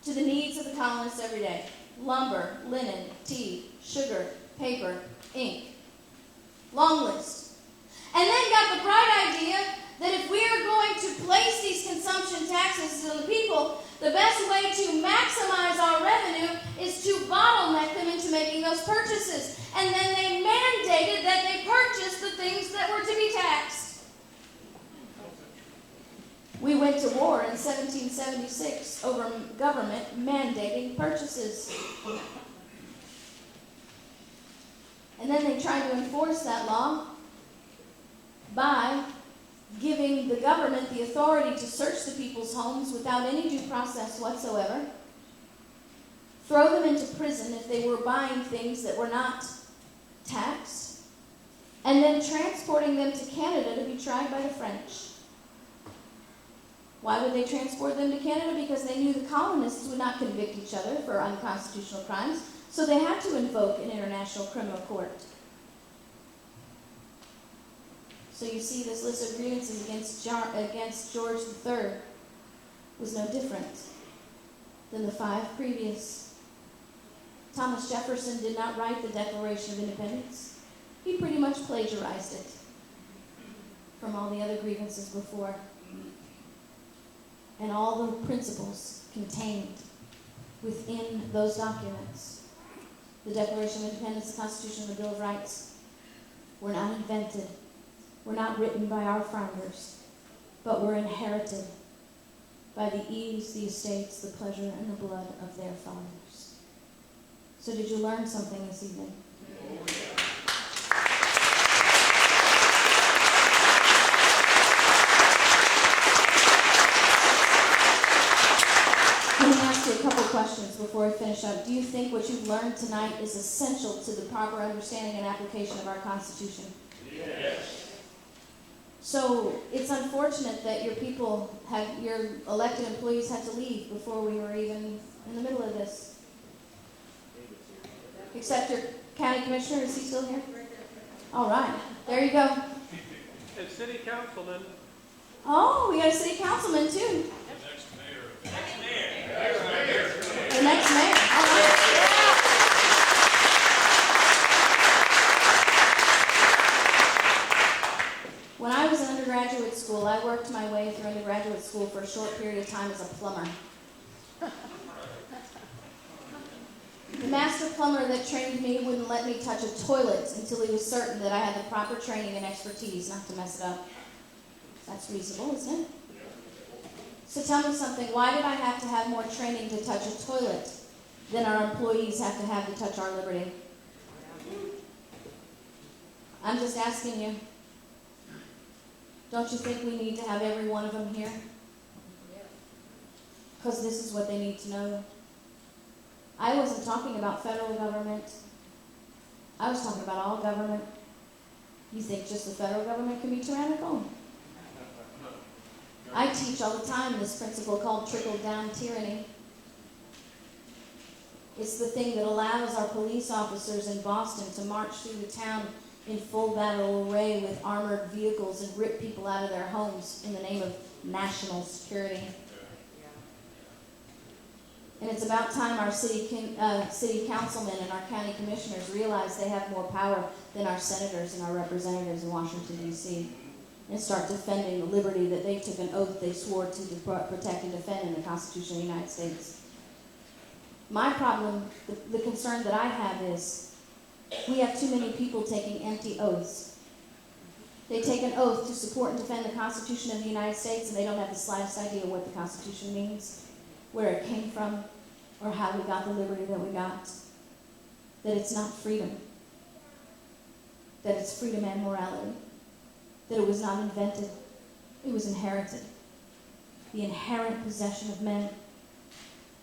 to the needs of the colonists every day. Lumber, linen, tea, sugar, paper, ink. Long list. And then got the bright idea that if we are going to place these consumption taxes on the people, the best way to maximize our revenue is to bottleneck them into making those purchases. And then they mandated that they purchase the things that were to be taxed. We went to war in 1776 over government mandating purchases. And then they tried to enforce that law by giving the government the authority to search the people's homes without any due process whatsoever, throw them into prison if they were buying things that were not taxed, and then transporting them to Canada to be tried by the French. Why would they transport them to Canada? Because they knew the colonists would not convict each other for unconstitutional crimes, so they had to invoke an international criminal court. So you see, this list of grievances against George III was no different than the 5 previous. Thomas Jefferson did not write the Declaration of Independence. He pretty much plagiarized it from all the other grievances before. And all the principles contained within those documents, the Declaration of Independence, the Constitution, and the Bill of Rights, were not invented, were not written by our founders, but were inherited by the ease, the estates, the pleasure, and the blood of their fathers. So did you learn something this evening? Oh, yeah. Let me ask you a couple questions before we finish up. Do you think what you've learned tonight is essential to the proper understanding and application of our Constitution? Yes. So it's unfortunate that your elected employees had to leave before we were even in the middle of this. Except your county commissioner, is he still here? All right, there you go. And city councilman. Oh, we got a city councilman too. The next mayor. All right. When I was in undergraduate school, I worked my way through undergraduate school for a short period of time as a plumber. The master plumber that trained me wouldn't let me touch a toilet until he was certain that I had the proper training and expertise not to mess it up. That's reasonable, isn't it? So tell me something, why did I have to have more training to touch a toilet than our employees have to touch our liberty? I'm just asking you. Don't you think we need to have every one of them here? because this is what they need to know. I wasn't talking about federal government. I was talking about all government. You think just the federal government can be tyrannical? I teach all the time this principle called trickle-down tyranny. It's the thing that allows our police officers in Boston to march through the town in full battle array with armored vehicles and rip people out of their homes in the name of national security. And it's about time our city councilmen and our county commissioners realize they have more power than our senators and our representatives in Washington, D.C., and start defending the liberty that they took an oath they swore to protect and defend in the Constitution of the United States. My problem, the concern that I have is we have too many people taking empty oaths. They take an oath to support and defend the Constitution of the United States, and they don't have the slightest idea what the Constitution means, where it came from, or how we got the liberty that we got. That it's not freedom. That it's freedom and morality. That it was not invented. It was inherited. The inherent possession of men,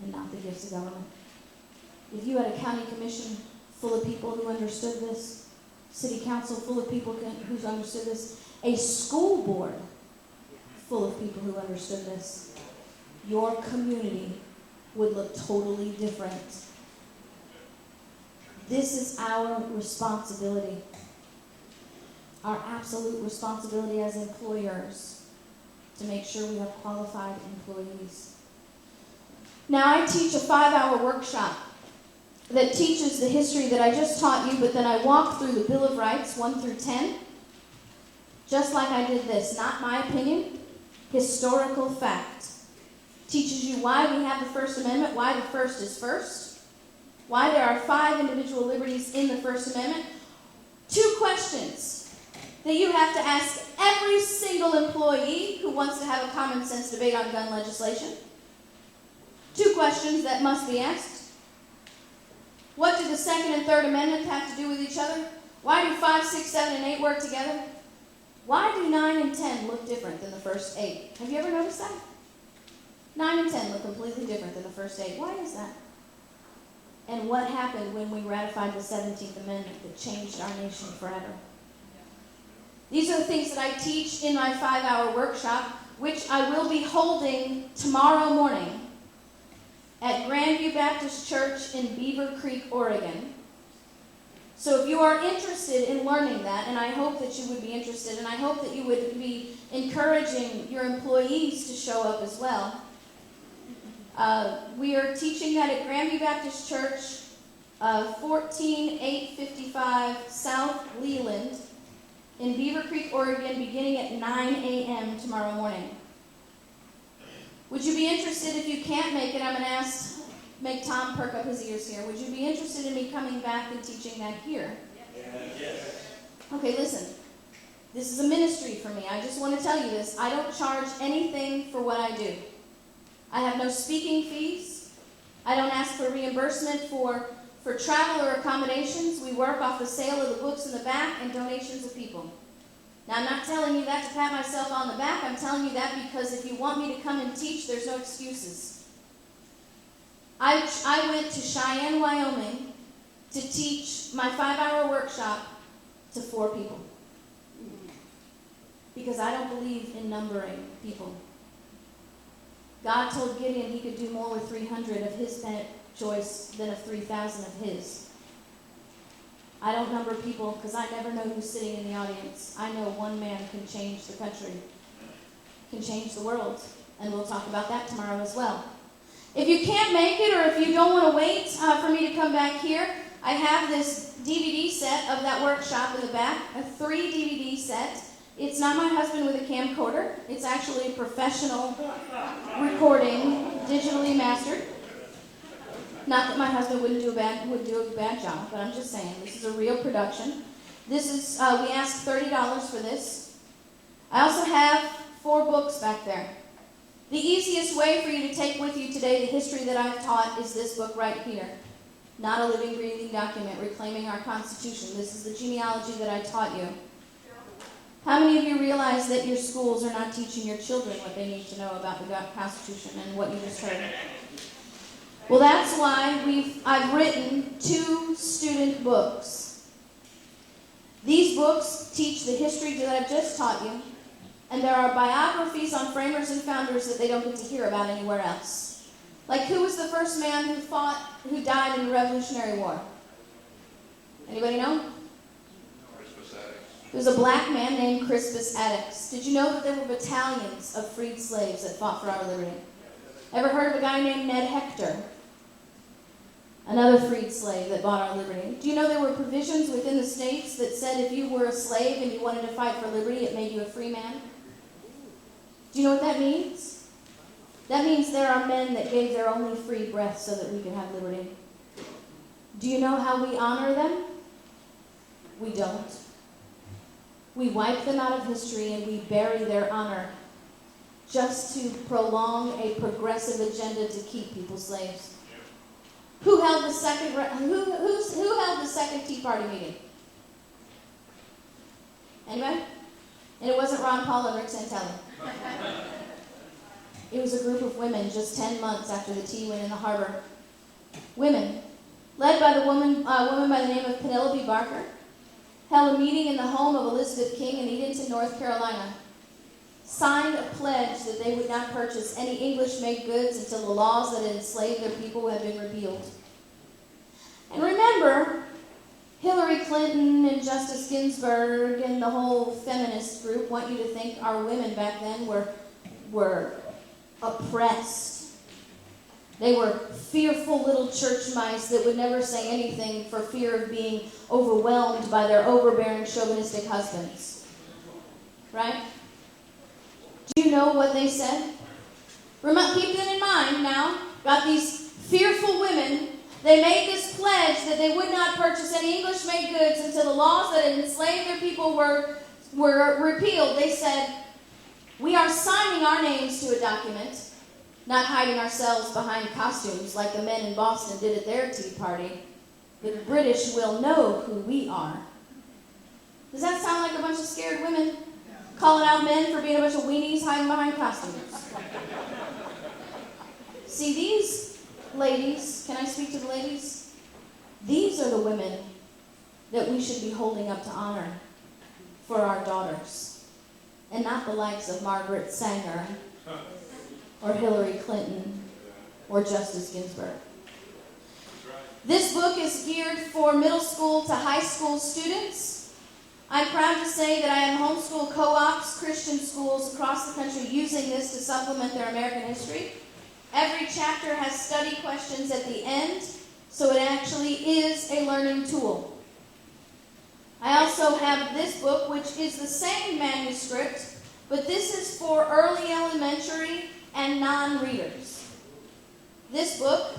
and not the gifts of government. If you had a county commission full of people who understood this, city council full of people who understood this, a school board full of people who understood this, your community would look totally different. This is our responsibility, our absolute responsibility as employers, to make sure we have qualified employees. Now, I teach a 5-hour workshop that teaches the history that I just taught you, but then I walk through the Bill of Rights 1 through 10, just like I did this. Not my opinion, historical fact. Teaches you why we have the First Amendment, why the first is first, why there are 5 individual liberties in the First Amendment. 2 questions that you have to ask every single employee who wants to have a common sense debate on gun legislation. 2 questions that must be asked. What do the Second and Third Amendment have to do with each other? Why do 5, 6, 7, and 8 work together? Why do 9 and 10 look different than the first 8? Have you ever noticed that? 9 and 10 look completely different than the first 8. Why is that? And what happened when we ratified the 17th Amendment that changed our nation forever? These are the things that I teach in my 5-hour workshop, which I will be holding tomorrow morning at Grand Baptist Church in Beaver Creek, Oregon. So if you are interested in learning that, and I hope that you would be interested, and I hope that you would be encouraging your employees to show up as well. We are teaching that at Grand Baptist Church, 14855 South Leland in Beaver Creek, Oregon, beginning at 9 a.m. tomorrow morning. Would you be interested? If you can't make it, I'm going to make Tom perk up his ears here. Would you be interested in me coming back and teaching that here? Yes. Okay, listen. This is a ministry for me. I just want to tell you this. I don't charge anything for what I do. I have no speaking fees. I don't ask for reimbursement for travel or accommodations. We work off the sale of the books in the back and donations of people. Now, I'm not telling you that to pat myself on the back. I'm telling you that because if you want me to come and teach, there's no excuses. I went to Cheyenne, Wyoming to teach my 5-hour workshop to 4 people. Because I don't believe in numbering people. God told Gideon he could do more with 300 of his choice than of 3,000 of his. I don't number people because I never know who's sitting in the audience. I know one man can change the country, can change the world, and we'll talk about that tomorrow as well. If you can't make it, or if you don't want to wait for me to come back here, I have this DVD set of that workshop in the back, a 3 DVD set. It's not my husband with a camcorder. It's actually a professional recording, digitally mastered. Not that my husband would do a bad job, but I'm just saying, this is a real production. This is, we asked $30 for this. I also have 4 books back there. The easiest way for you to take with you today the history that I've taught is this book right here. Not a living, breathing document, Reclaiming Our Constitution. This is the genealogy that I taught you. How many of you realize that your schools are not teaching your children what they need to know about the Constitution and what you just heard? Well, that's why I've written 2 student books. These books teach the history that I've just taught you, and there are biographies on framers and founders that they don't get to hear about anywhere else. Like, who was the first man who died in the Revolutionary War? Anybody know? There was a black man named Crispus Attucks. Did you know that there were battalions of freed slaves that fought for our liberty? Ever heard of a guy named Ned Hector? Another freed slave that bought our liberty. Do you know there were provisions within the states that said if you were a slave and you wanted to fight for liberty, it made you a free man? Do you know what that means? That means there are men that gave their only free breath so that we could have liberty. Do you know how we honor them? We don't. We wipe them out of history and we bury their honor just to prolong a progressive agenda to keep people slaves. Who held the second Tea Party meeting? Anybody? And it wasn't Ron Paul and Rick Santelli. It was a group of women just 10 months after the tea went in the harbor. Women, led by the woman by the name of Penelope Barker, held a meeting in the home of Elizabeth King in Edenton, North Carolina, signed a pledge that they would not purchase any English-made goods until the laws that had enslaved their people had been repealed. And remember, Hillary Clinton and Justice Ginsburg and the whole feminist group want you to think our women back then were oppressed. They were fearful little church mice that would never say anything for fear of being overwhelmed by their overbearing chauvinistic husbands. Right? Do you know what they said? Keep that in mind now. Got these fearful women. They made this pledge that they would not purchase any English-made goods until the laws that had enslaved their people were repealed. They said, we are signing our names to a document, not hiding ourselves behind costumes like the men in Boston did at their Tea Party. The British will know who we are. Does that sound like a bunch of scared women calling out men for being a bunch of weenies hiding behind costumes? See, these ladies, can I speak to the ladies? These are the women that we should be holding up to honor for our daughters, and not the likes of Margaret Sanger or Hillary Clinton or Justice Ginsburg. This book is geared for middle school to high school students. I'm proud to say that I have homeschool co-ops, Christian schools across the country using this to supplement their American history. Every chapter has study questions at the end, so it actually is a learning tool. I also have this book, which is the same manuscript, but this is for early elementary and non-readers. This book,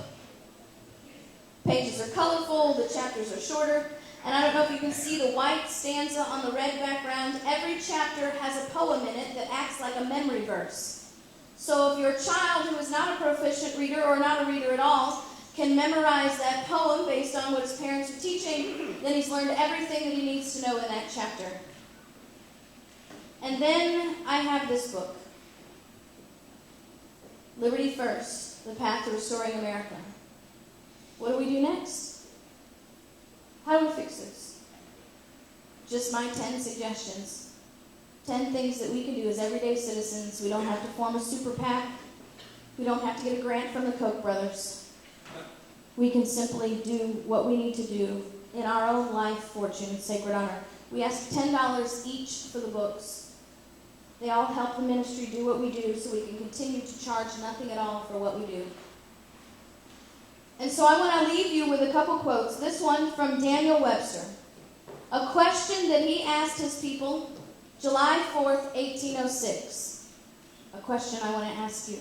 pages are colorful, the chapters are shorter, and I don't know if you can see the white stanza on the red background. Every chapter has a poem in it that acts like a memory verse. So if your child who is not a proficient reader or not a reader at all can memorize that poem based on what his parents are teaching, then he's learned everything that he needs to know in that chapter. And then I have this book, Liberty First, The Path to Restoring America. What do we do next? How do we fix this? Just my 10 suggestions. 10 things that we can do as everyday citizens. We don't have to form a super PAC. We don't have to get a grant from the Koch brothers. We can simply do what we need to do in our own life, fortune, sacred honor. We ask $10 each for the books. They all help the ministry do what we do so we can continue to charge nothing at all for what we do. And so I want to leave you with a couple quotes. This one from Daniel Webster. A question that he asked his people July 4th, 1806. A question I want to ask you.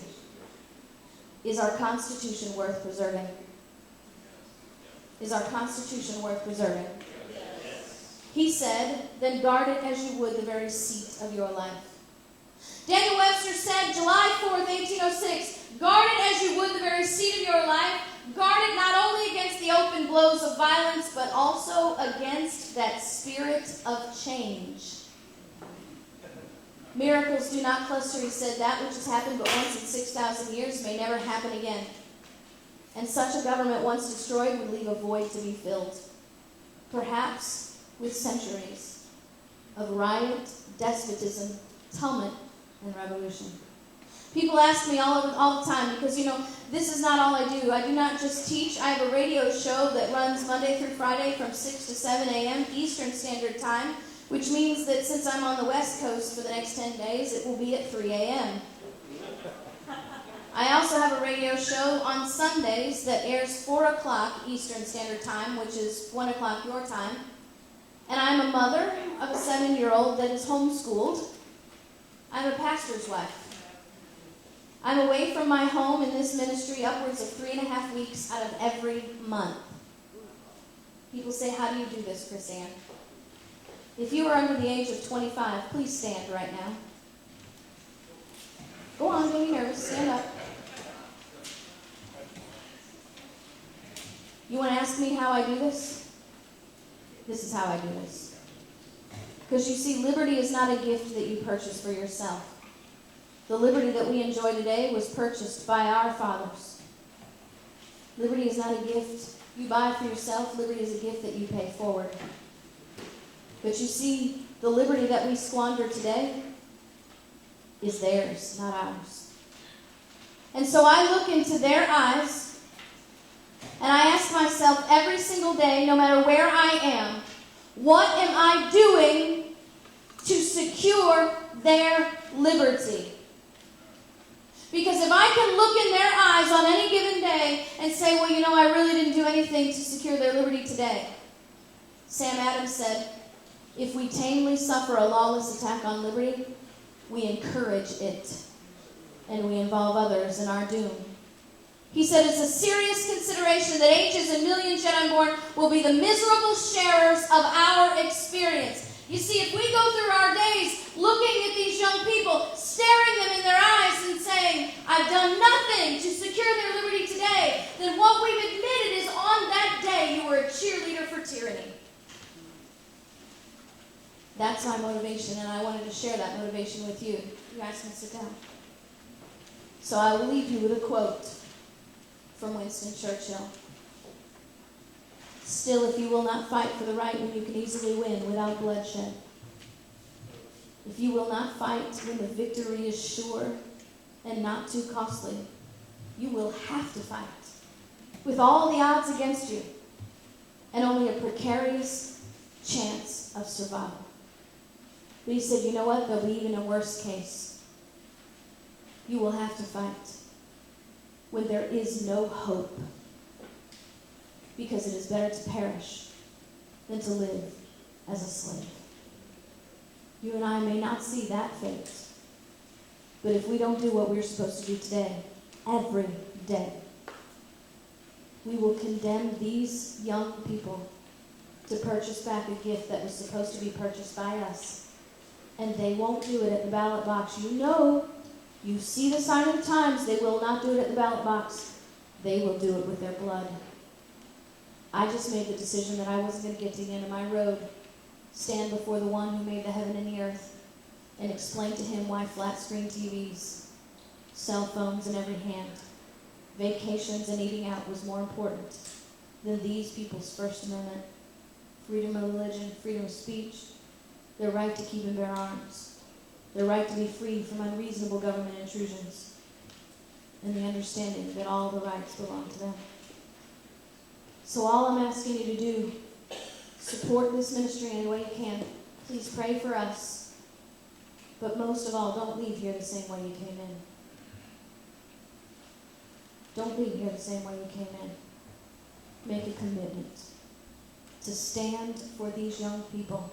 Is our Constitution worth preserving? Is our Constitution worth preserving? He said, then guard it as you would the very seat of your life. Daniel Webster said, July 4th, 1806, guard it as you would the very seat of your life. Guard it not only against the open blows of violence, but also against that spirit of change. Miracles do not cluster, he said. That which has happened but once in 6,000 years may never happen again. And such a government once destroyed would leave a void to be filled, perhaps with centuries of riot, despotism, tumult, and revolution. People ask me all the time because, this is not all I do. I do not just teach. I have a radio show that runs Monday through Friday from 6 to 7 a.m. Eastern Standard Time, which means that since I'm on the West Coast for the next 10 days, it will be at 3 a.m. I also have a radio show on Sundays that airs 4 o'clock Eastern Standard Time, which is 1 o'clock your time. And I'm a mother of a 7-year-old that is homeschooled. I'm a pastor's wife. I'm away from my home in this ministry upwards of 3.5 weeks out of every month. People say, how do you do this, KrisAnne? If you are under the age of 25, please stand right now. Go on, don't be nervous. Stand up. You want to ask me how I do this? This is how I do this. Because you see, liberty is not a gift that you purchase for yourself. The liberty that we enjoy today was purchased by our fathers. Liberty is not a gift you buy for yourself. Liberty is a gift that you pay forward. But you see, the liberty that we squander today is theirs, not ours. And so I look into their eyes, and I ask myself every single day, no matter where I am, what am I doing to secure their liberty? Because if I can look in their eyes on any given day and say, well, I really didn't do anything to secure their liberty today. Sam Adams said, if we tamely suffer a lawless attack on liberty, we encourage it, and we involve others in our doom. He said it's a serious consideration that ages and millions yet unborn will be the miserable sharers of our experience. You see, if we go through our days looking at these young people, staring them in their eyes and saying, I've done nothing to secure their liberty today, then what we've admitted is on that day you were a cheerleader for tyranny. That's my motivation, and I wanted to share that motivation with you. You guys can sit down. So I will leave you with a quote from Winston Churchill. Still, if you will not fight for the right when you can easily win without bloodshed, if you will not fight when the victory is sure and not too costly, you will have to fight with all the odds against you and only a precarious chance of survival. But he said, you know what? There'll be even a worse case. You will have to fight when there is no hope, because it is better to perish than to live as a slave. You and I may not see that fate, but if we don't do what we're supposed to do today, every day, we will condemn these young people to purchase back a gift that was supposed to be purchased by us. And they won't do it at the ballot box. You see the sign of the times. They will not do it at the ballot box. They will do it with their blood. I just made the decision that I wasn't going to get to the end of my road, stand before the one who made the heaven and the earth, and explain to him why flat screen TVs, cell phones in every hand, vacations and eating out was more important than these people's First Amendment, freedom of religion, freedom of speech, their right to keep and bear arms, their right to be free from unreasonable government intrusions, and the understanding that all the rights belong to them. So all I'm asking you to do, support this ministry any way you can. Please pray for us. But most of all, don't leave here the same way you came in. Don't leave here the same way you came in. Make a commitment to stand for these young people.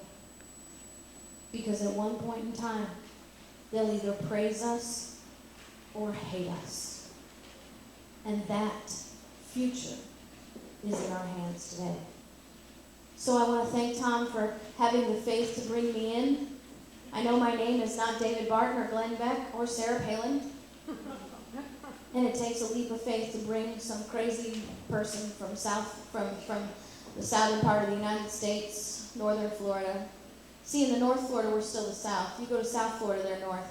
Because at one point in time, they'll either praise us or hate us. And that future is in our hands today. So I want to thank Tom for having the faith to bring me in. I know my name is not David Barton or Glenn Beck or Sarah Palin. And it takes a leap of faith to bring some crazy person from the southern part of the United States, northern Florida, See, in the North Florida, we're still the South. You go to South Florida, they're North.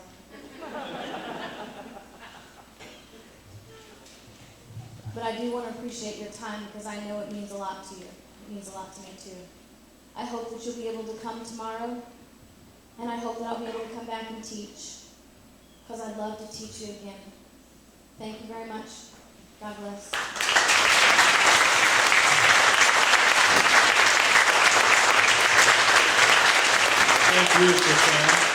But I do want to appreciate your time because I know it means a lot to you. It means a lot to me too. I hope that you'll be able to come tomorrow, and I hope that I'll be able to come back and teach because I'd love to teach you again. Thank you very much. God bless. Thank you, KrisAnne.